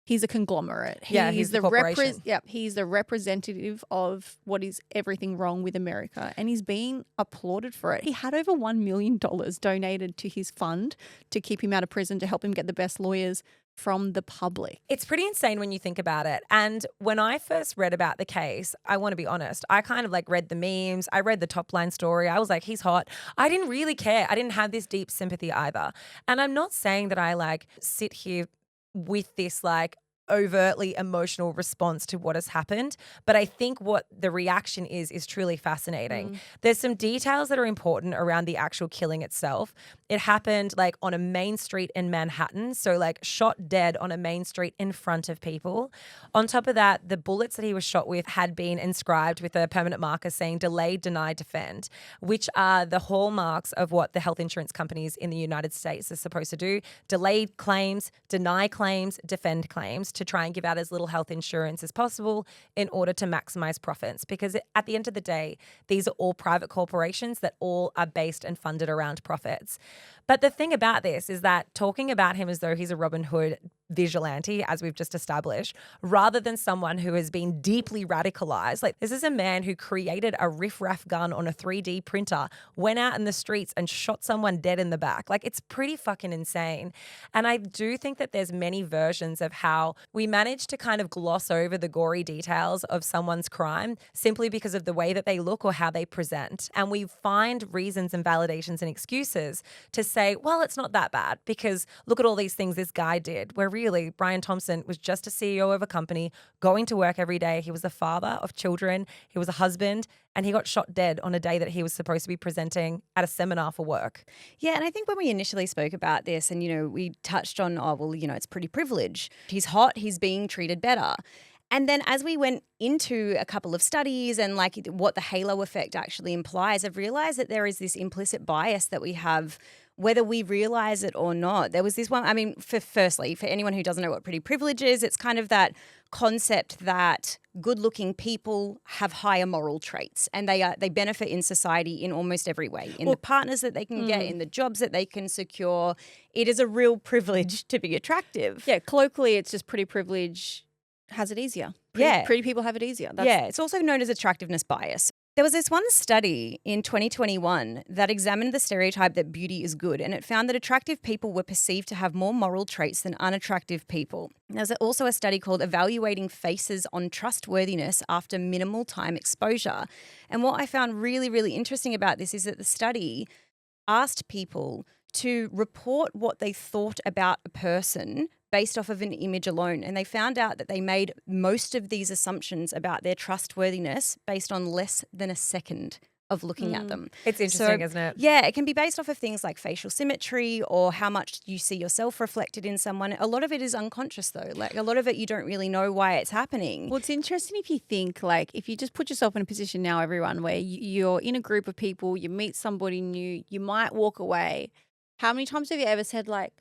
He's a conglomerate. Yeah, he's the corporation. He's the representative of what is everything wrong with America, and he's being applauded for it. He had over $1 million donated to his fund to keep him out of prison, to help him get the best lawyers from the public. It's pretty insane when you think about it. And when I first read about the case, I want to be honest, I kind of like read the memes. I read the top line story. I was like, he's hot. I didn't really care. I didn't have this deep sympathy either. And I'm not saying that I like sit here with this like overtly emotional response to what has happened, but I think what the reaction is truly fascinating. There's some details that are important around the actual killing itself. It happened like on a main street in Manhattan, so like shot dead on a main street in front of people. On top of that, the bullets that he was shot with had been inscribed with a permanent marker saying delay, deny, defend, which are the hallmarks of what the health insurance companies in the United States are supposed to do. Delay claims, deny claims, defend claims, to try and give out as little health insurance as possible in order to maximize profits. Because at the end of the day, these are all private corporations that all are based and funded around profits. But the thing about this is that talking about him as though he's a Robin Hood vigilante, as we've just established, rather than someone who has been deeply radicalized. Like, this is a man who created a riff-raff gun on a 3D printer, went out in the streets and shot someone dead in the back. Like, it's pretty fucking insane. And I do think that there's many versions of how we manage to kind of gloss over the gory details of someone's crime simply because of the way that they look or how they present. And we find reasons and validations and excuses to say, well, it's not that bad because look at all these things this guy did, where really Brian Thompson was just a CEO of a company, going to work every day. He was a father of children. He was a husband, and he got shot dead on a day that he was supposed to be presenting at a seminar for work. Yeah, and I think when we initially spoke about this and, we touched on, it's pretty privilege. He's hot, he's being treated better. And then as we went into a couple of studies and like what the halo effect actually implies, I've realized that there is this implicit bias that we have whether we realize it or not. There was this one, firstly, for anyone who doesn't know what pretty privilege is, it's kind of that concept that good-looking people have higher moral traits and they benefit in society in almost every way, in the partners that they can get, in the jobs that they can secure. It is a real privilege to be attractive. Yeah, colloquially, it's just pretty privilege has it easier. Pretty people have it easier. It's also known as attractiveness bias. There was this one study in 2021 that examined the stereotype that beauty is good, and it found that attractive people were perceived to have more moral traits than unattractive people. There's also a study called Evaluating Faces on Trustworthiness After Minimal Time Exposure. And what I found really, really interesting about this is that the study asked people to report what they thought about a person based off of an image alone. And they found out that they made most of these assumptions about their trustworthiness based on less than a second of looking at them. It's interesting, isn't it? Yeah, it can be based off of things like facial symmetry or how much you see yourself reflected in someone. A lot of it is unconscious though. Like a lot of it you don't really know why it's happening. Well, it's interesting if you think like if you just put yourself in a position now, everyone, where you're in a group of people, you meet somebody new, you might walk away. How many times have you ever said like,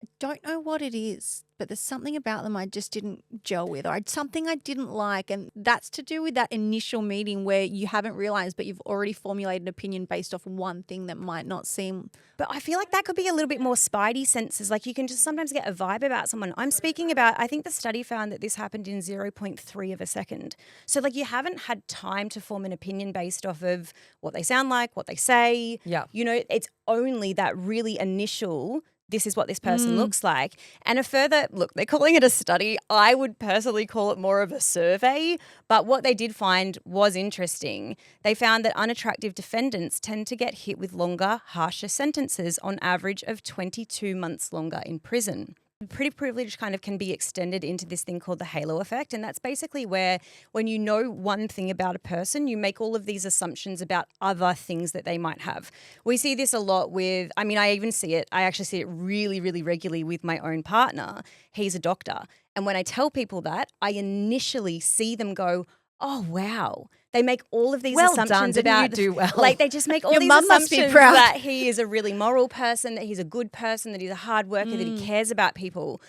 I don't know what it is, but there's something about them I just didn't gel with, or something I didn't like. And that's to do with that initial meeting where you haven't realized, but you've already formulated an opinion based off one thing that might not seem. But I feel like that could be a little bit more spidey senses. Like you can just sometimes get a vibe about someone. I'm speaking about, I think the study found that this happened in 0.3 of a second. So like you haven't had time to form an opinion based off of what they sound like, what they say. Yeah. It's only that really initial, this is what this person looks like. And a further, look, they're calling it a study. I would personally call it more of a survey. But what they did find was interesting. They found that unattractive defendants tend to get hit with longer, harsher sentences, on average of 22 months longer in prison. Pretty privilege kind of can be extended into this thing called the halo effect. And that's basically where when you know one thing about a person, you make all of these assumptions about other things that they might have. We see this a lot with, I actually see it really, really regularly with my own partner. He's a doctor. And when I tell people that, I initially see them go, oh, wow. They make all of these assumptions about, you do well. Like they just make all Your these mum must be assumptions proud. that he is a really moral person, that he's a good person, that he's a hard worker, that he cares about people.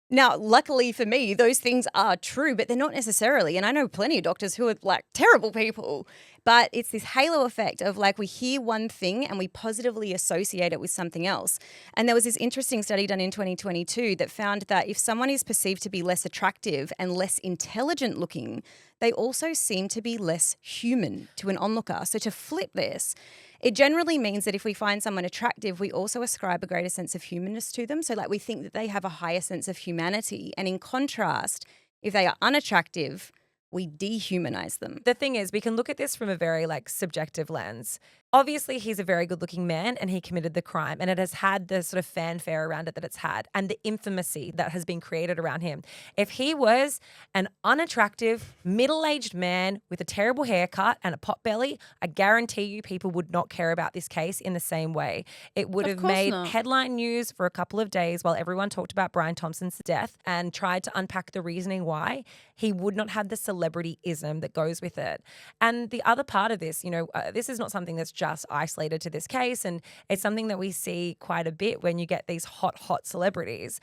Now, luckily for me, those things are true, but they're not necessarily. And I know plenty of doctors who are like terrible people, but it's this halo effect of like we hear one thing and we positively associate it with something else. And there was this interesting study done in 2022 that found that if someone is perceived to be less attractive and less intelligent looking, they also seem to be less human to an onlooker. So to flip this, it generally means that if we find someone attractive, we also ascribe a greater sense of humanness to them. So like we think that they have a higher sense of humanity. And in contrast, if they are unattractive, we dehumanize them. The thing is, we can look at this from a very like subjective lens. Obviously, he's a very good looking man and he committed the crime, and it has had the sort of fanfare around it that it's had and the infamousy that has been created around him. If he was an unattractive, middle-aged man with a terrible haircut and a pot belly, I guarantee you people would not care about this case in the same way. It would have made headline news for a couple of days while everyone talked about Brian Thompson's death and tried to unpack the reasoning why. He would not have the celebrity-ism that goes with it. And the other part of this, this is not something that's just isolated to this case, and it's something that we see quite a bit when you get these hot celebrities.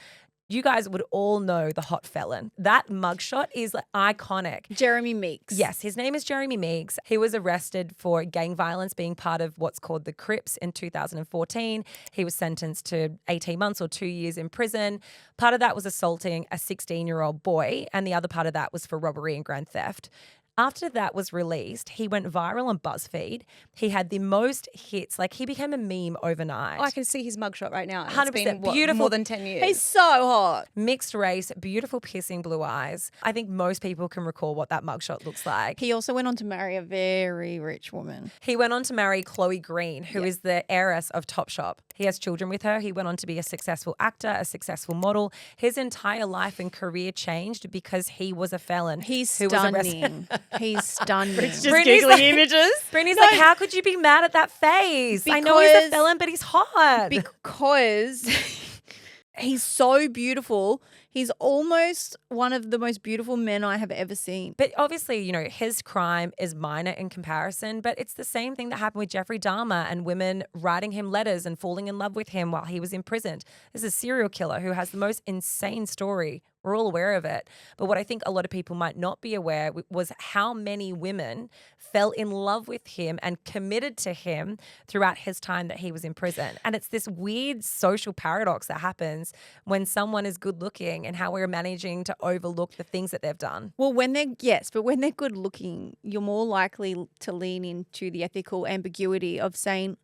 You guys would all know the hot felon. That mugshot is iconic. Jeremy Meeks. Yes, his name is Jeremy Meeks. He was arrested for gang violence, being part of what's called the Crips in 2014. He was sentenced to 18 months or 2 years in prison. Part of that was assaulting a 16-year-old boy, and the other part of that was for robbery and grand theft. After that was released, he went viral on BuzzFeed. He had the most hits. Like, he became a meme overnight. Oh, I can see his mugshot right now. 100%. It's been, Beautiful. More than 10 years. He's so hot. Mixed race, beautiful piercing blue eyes. I think most people can recall what that mugshot looks like. He also went on to marry a very rich woman. He went on to marry Chloe Green, who is the heiress of Topshop. He has children with her. He went on to be a successful actor, a successful model. His entire life and career changed because he was a felon. He's stunning. He's stunning. It's just giggling images. Brittany's like, how could you be mad at that face? I know he's a felon, but he's hot. Because he's so beautiful. He's almost one of the most beautiful men I have ever seen. But obviously, his crime is minor in comparison, but it's the same thing that happened with Jeffrey Dahmer and women writing him letters and falling in love with him while he was imprisoned. This is a serial killer who has the most insane story. We're all aware of it. But what I think a lot of people might not be aware was how many women fell in love with him and committed to him throughout his time that he was in prison. And it's this weird social paradox that happens when someone is good looking and how we're managing to overlook the things that they've done. Well, when they're good looking, you're more likely to lean into the ethical ambiguity of saying,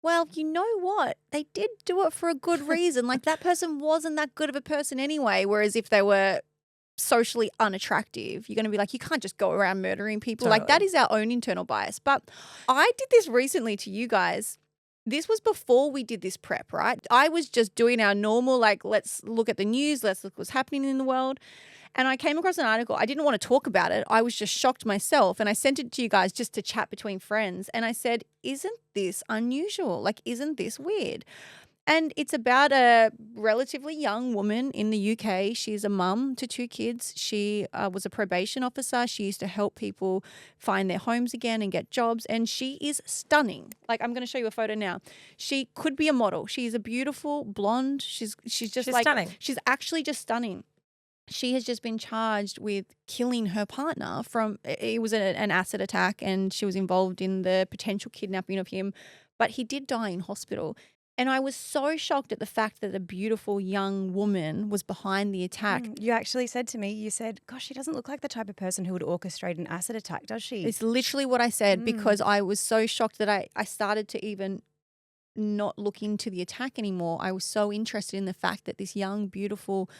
well, you know what? They did do it for a good reason. Like, that person wasn't that good of a person anyway. Whereas if they were socially unattractive, you're going to be like, you can't just go around murdering people. Totally. Like, that is our own internal bias. But I did this recently to you guys. This was before we did this prep, right? I was just doing our normal, like, let's look at the news. Let's look what's happening in the world. And I came across an article. I didn't want to talk about it. I was just shocked myself. And I sent it to you guys just to chat between friends. And I said, isn't this unusual? Like, isn't this weird? And it's about a relatively young woman in the UK. She's a mum to 2 kids. She was a probation officer. She used to help people find their homes again and get jobs. And she is stunning. Like, I'm going to show you a photo now. She could be a model. She's a beautiful blonde. She's stunning. She's actually just stunning. She has just been charged with killing her partner it was an acid attack, and she was involved in the potential kidnapping of him, but he did die in hospital. And I was so shocked at the fact that a beautiful young woman was behind the attack. You actually said to me, you said, gosh, she doesn't look like the type of person who would orchestrate an acid attack, does she? It's literally what I said, because I was so shocked that I started to even not look into the attack anymore. I was so interested in the fact that this young, beautiful,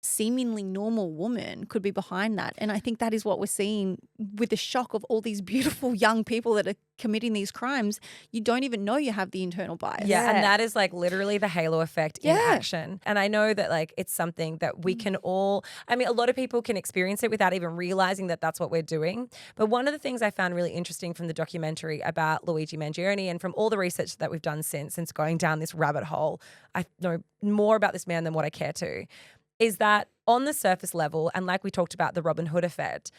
seemingly normal woman could be behind that. And I think that is what we're seeing with the shock of all these beautiful young people that are committing these crimes. You don't even know you have the internal bias. Yeah, and that is like literally the halo effect in action. And I know that like it's something that we can all, a lot of people can experience it without even realizing that that's what we're doing. But one of the things I found really interesting from the documentary about Luigi Mangione and from all the research that we've done since going down this rabbit hole, I know more about this man than what I care to, is that on the surface level, and like we talked about the Robin Hood effect,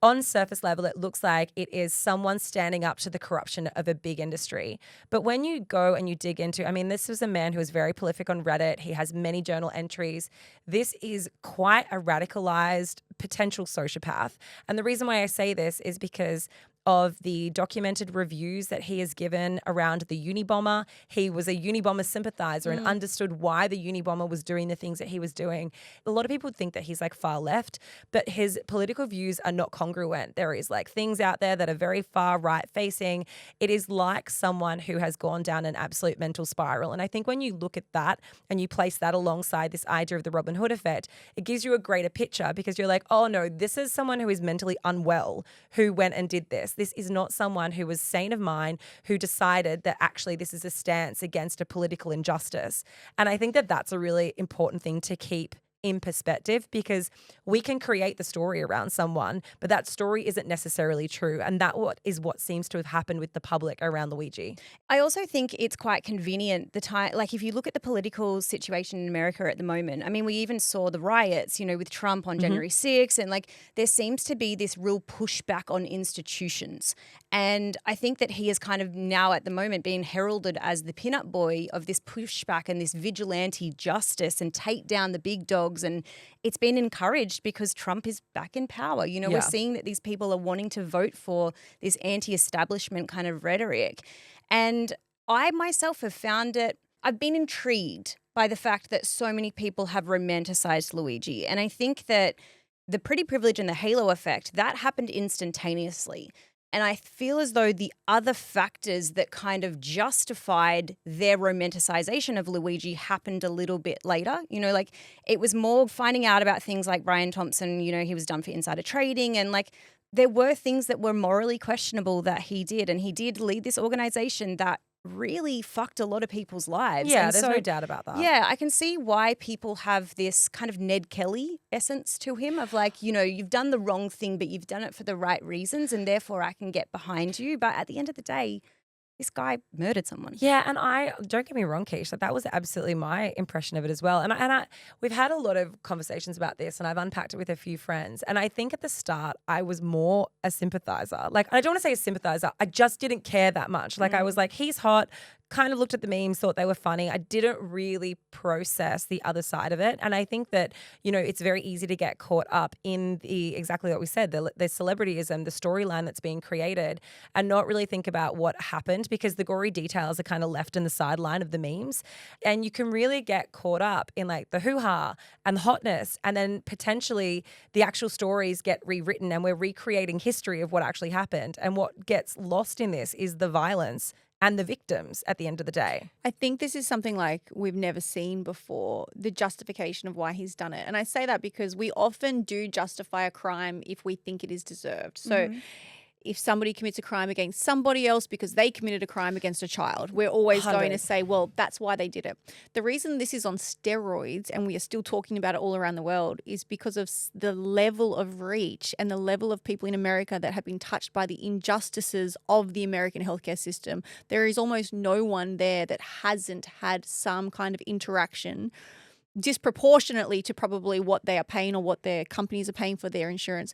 on surface level, it looks like it is someone standing up to the corruption of a big industry. But when you go and you dig into, I mean, this was a man who was very prolific on Reddit. He has many journal entries. This is quite a radicalized potential sociopath. And the reason why I say this is because of the documented reviews that he has given around the Unabomber. He was a Unabomber sympathizer and understood why the Unabomber was doing the things that he was doing. A lot of people think that he's like far left, but his political views are not congruent. There is like things out there that are very far right facing. It is like someone who has gone down an absolute mental spiral. And I think when you look at that and you place that alongside this idea of the Robin Hood effect, it gives you a greater picture because you're like, oh no, this is someone who is mentally unwell who went and did this. This is not someone who was sane of mind, who decided that actually this is a stance against a political injustice. And I think that that's a really important thing to keep in perspective because we can create the story around someone, but that story isn't necessarily true. And that is what seems to have happened with the public around Luigi. I also think it's quite convenient the time, like if you look at the political situation in America at the moment, I mean, we even saw the riots, with Trump on January 6th, and like there seems to be this real pushback on institutions. And I think that he is kind of now at the moment being heralded as the pinup boy of this pushback and this vigilante justice and take down the big dogs. And it's been encouraged because Trump is back in power. We're seeing that these people are wanting to vote for this anti-establishment kind of rhetoric. And I myself have found I've been intrigued by the fact that so many people have romanticized Luigi. And I think that the pretty privilege and the halo effect, that happened instantaneously. And I feel as though the other factors that kind of justified their romanticization of Luigi happened a little bit later. Like it was more finding out about things like Brian Thompson, he was done for insider trading and like there were things that were morally questionable that he did. And he did lead this organization that really fucked a lot of people's lives. Yeah, and there's no doubt about that. Yeah, I can see why people have this kind of Ned Kelly essence to him of like, you've done the wrong thing, but you've done it for the right reasons and therefore I can get behind you. But at the end of the day, this guy murdered someone. Yeah, and don't get me wrong, Keesh, that was absolutely my impression of it as well. And we've had a lot of conversations about this, and I've unpacked it with a few friends. And I think at the start, I was more a sympathizer. Like, I don't want to say a sympathizer. I just didn't care that much. Like, I was like, he's hot. Kind of looked at the memes, thought they were funny. I didn't really process the other side of it. And I think that, it's very easy to get caught up in exactly what we said, the celebrityism, the storyline that's being created and not really think about what happened because the gory details are kind of left in the sideline of the memes. And you can really get caught up in like the hoo-ha and the hotness and then potentially the actual stories get rewritten and we're recreating history of what actually happened. And what gets lost in this is the violence and the victims at the end of the day. I think this is something like we've never seen before, the justification of why he's done it. And I say that because we often do justify a crime if we think it is deserved. So if somebody commits a crime against somebody else because they committed a crime against a child, we're always going to say, well, that's why they did it. The reason this is on steroids and we are still talking about it all around the world is because of the level of reach and the level of people in America that have been touched by the injustices of the American healthcare system. There is almost no one there that hasn't had some kind of interaction disproportionately to probably what they are paying or what their companies are paying for their insurance.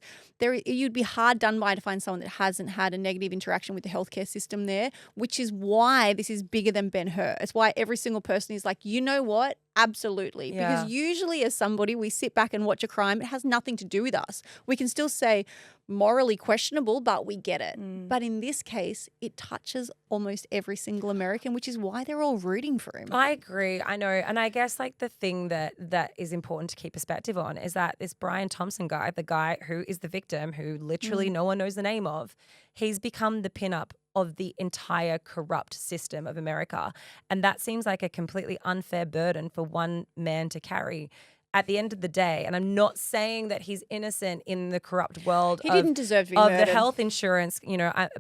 You'd be hard done by to find someone that hasn't had a negative interaction with the healthcare system there, which is why this is bigger than Ben-Hur. It's why every single person is like, you know what? Absolutely. Yeah. Because usually as somebody, we sit back and watch a crime. It has nothing to do with us. We can still say morally questionable, but we get it. But in this case, it touches almost every single American, which is why they're all rooting for him. I agree. I know. And I guess like the thing that is important to keep perspective on is that this Brian Thompson guy, the guy who is the victim, who literally no one knows the name of, he's become the pinup of the entire corrupt system of America. And that seems like a completely unfair burden for one man to carry at the end of the day. And I'm not saying that he's innocent in the corrupt world He didn't deserve to be of murdered. the health insurance,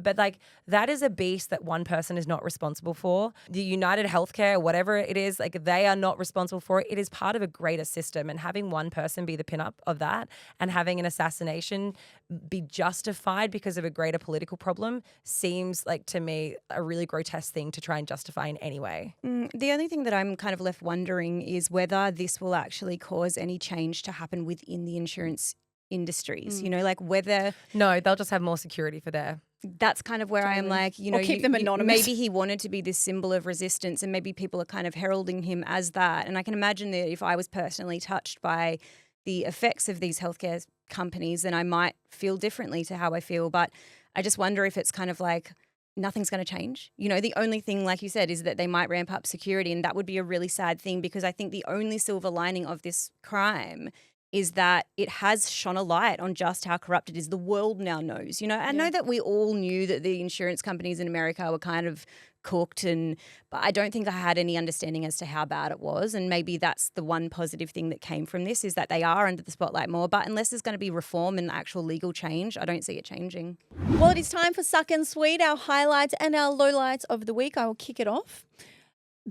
but like that is a beast that one person is not responsible for. The United Healthcare, whatever it is, like they are not responsible for it. It is part of a greater system. And having one person be the pinup of that and having an assassination be justified because of a greater political problem seems like to me a really grotesque thing to try and justify in any way. The only thing that I'm kind of left wondering is whether this will actually cause any change to happen within the insurance industries, you know, like whether No, they'll just have more security for their. that's kind of where I am like, you know, keep them anonymous. maybe he wanted to be this symbol of resistance and maybe people are kind of heralding him as that. And I can imagine that if I was personally touched by the effects of these healthcare companies, then I might feel differently to how I feel. But I just wonder if it's kind of like nothing's going to change. You know, the only thing, like you said, is that they might ramp up security, and that would be a really sad thing because I think the only silver lining of this crime is that it has shone a light on just how corrupt it is. The world now knows, you know. I know that we all knew that the insurance companies in America were kind of cooked, but I don't think I had any understanding as to how bad it was. And maybe that's the one positive thing that came from this is that they are under the spotlight more. But unless there's going to be reform and actual legal change, I don't see it changing. Well, it is time for Suck and Sweet, our highlights and our lowlights of the week. I will kick it off.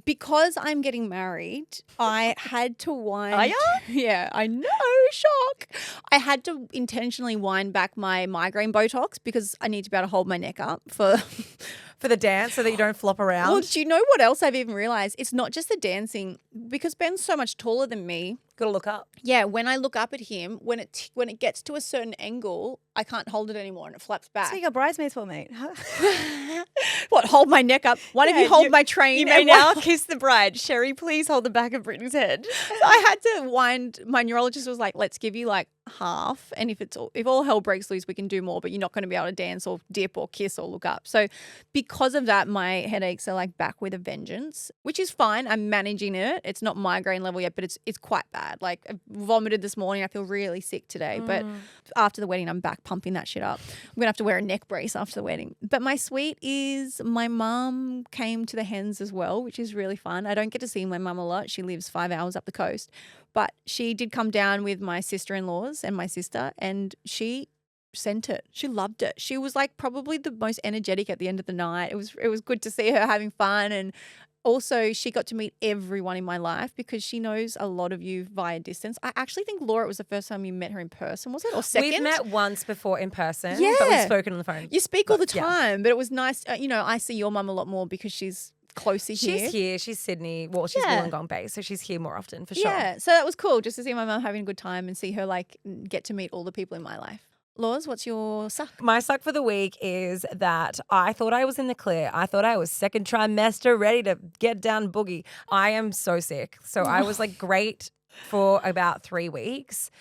Because I'm getting married, I had to wind. Are ya? Yeah, I know. Shock. I had to intentionally wind back my migraine Botox because I need to be able to hold my neck up for the dance so that you don't flop around. Well, do you know what else I've even realized? It's not just the dancing because Ben's so much taller than me. Got to look up. Yeah, when I look up at him, when it gets to a certain angle, I can't hold it anymore and it flaps back. So you got bridesmaids for, mate? What, hold my neck up? One of you hold my train. You may now kiss the bride. Sherry, please hold the back of Brittany's head. So I had to wind. My neurologist was like, let's give you like half. And if all hell breaks loose, we can do more, but you're not going to be able to dance or dip or kiss or look up. So because of that, my headaches are like back with a vengeance, which is fine. I'm managing it. It's not migraine level yet, but it's quite bad. Like I vomited this morning. I feel really sick today. But after the wedding, I'm back pumping that shit up. I'm going to have to wear a neck brace after the wedding. But my sweet is my mum came to the hens as well, which is really fun. I don't get to see my mum a lot. She lives 5 hours up the coast. But she did come down with my sister-in-laws and my sister, and she sent it. She loved it. She was like probably the most energetic at the end of the night. It was good to see her having fun, and also she got to meet everyone in my life because she knows a lot of you via distance. I actually think, Laura, it was the first time you met her in person, was it? Or second? We've met once before in person, Yeah. but we've spoken on the phone. You speak all the Yeah. time, but it was nice. I see your mum a lot more because she's closer here. She's here. She's Sydney. Well, she's Yeah. Wollongong based, so she's here more often for sure. Yeah, so that was cool just to see my mum having a good time and see her like get to meet all the people in my life. Laws, what's your suck? My suck for the week is that I thought I was in the clear. I thought I was second trimester, ready to get down boogie. I am so sick. So I was like great for about 3 weeks.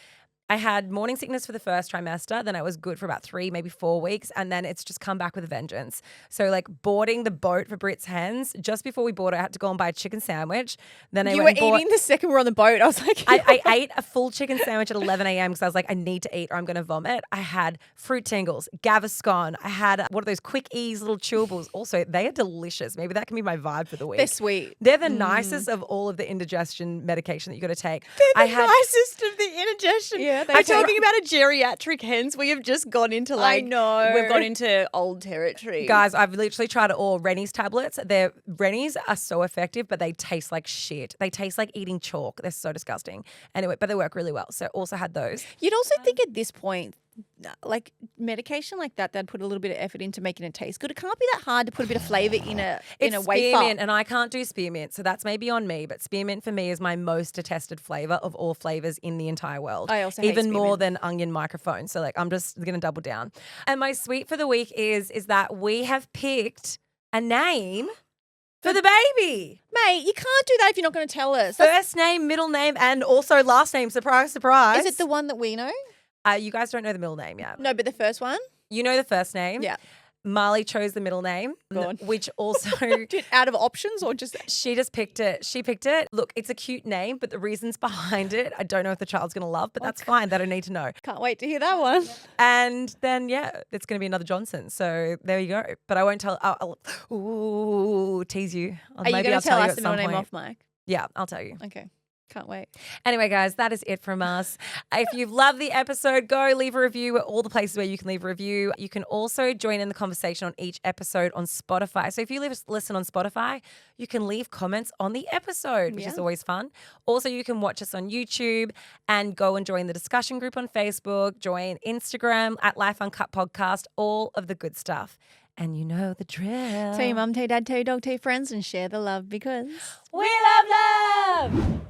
I had morning sickness for the first trimester, then I was good for about 3, maybe 4 weeks, and then it's just come back with a vengeance. So like boarding the boat for Britt's hens, just before we boarded, I had to go and buy a chicken sandwich. Then I You went were and bought, eating the second we're on the boat. I was like, I ate a full chicken sandwich at 11 a.m. because I was like, I need to eat or I'm going to vomit. I had fruit tingles, Gaviscon. I had what are those quick ease little chewables. Also, they are delicious. Maybe that can be my vibe for the week. they're sweet. They're the nicest of all of the indigestion medication that you got to take. They're the nicest of the indigestion. Yeah, they I'm are. talking about a geriatric hens. We have just gone into like, I know. we've gone into old territory. Guys, I've literally tried it all. Rennie's tablets. Rennie's are so effective, but they taste like shit. They taste like eating chalk. They're so disgusting. Anyway, but they work really well. So also had those. You'd also think at this point, like medication like that, they'd put a little bit of effort into making it taste good. It can't be that hard to put a bit of flavour in a It's wafer. spearmint, and I can't do spearmint, so that's maybe on me. But spearmint for me is my most detested flavour of all flavours in the entire world. I also hate even more spearmint. than onion microphone. So like I'm just gonna double down. And my sweet for the week is that we have picked a name for the baby. Mate, you can't do that if you're not going to tell us. First name, middle name, and also last name. Surprise, surprise. Is it the one that we know? You guys don't know the middle name yet. No, but the first one? You know the first name. Yeah. Marley chose the middle name, Go on. which also Out of options or just... she just picked it. She picked it. Look, it's a cute name, but the reasons behind it, I don't know if the child's going to love, but that's fine. They don't need to know. Can't wait to hear that one. And then, yeah, it's going to be another Johnson. So there you go. But I won't tell. I'll tease you. Are you going to tell us the middle name off mic? Yeah, I'll tell you. Okay. Can't wait. Anyway, guys, that is it from us. If you've loved the episode, go leave a review at all the places where you can leave a review. You can also join in the conversation on each episode on Spotify. So if you listen on Spotify, you can leave comments on the episode, which is always fun. Also, you can watch us on YouTube and go and join the discussion group on Facebook, join Instagram at Life Uncut Podcast, all of the good stuff. And you know the drill. Tell your mum, tell your dad, tell your dog, tell your friends, and share the love because we love love.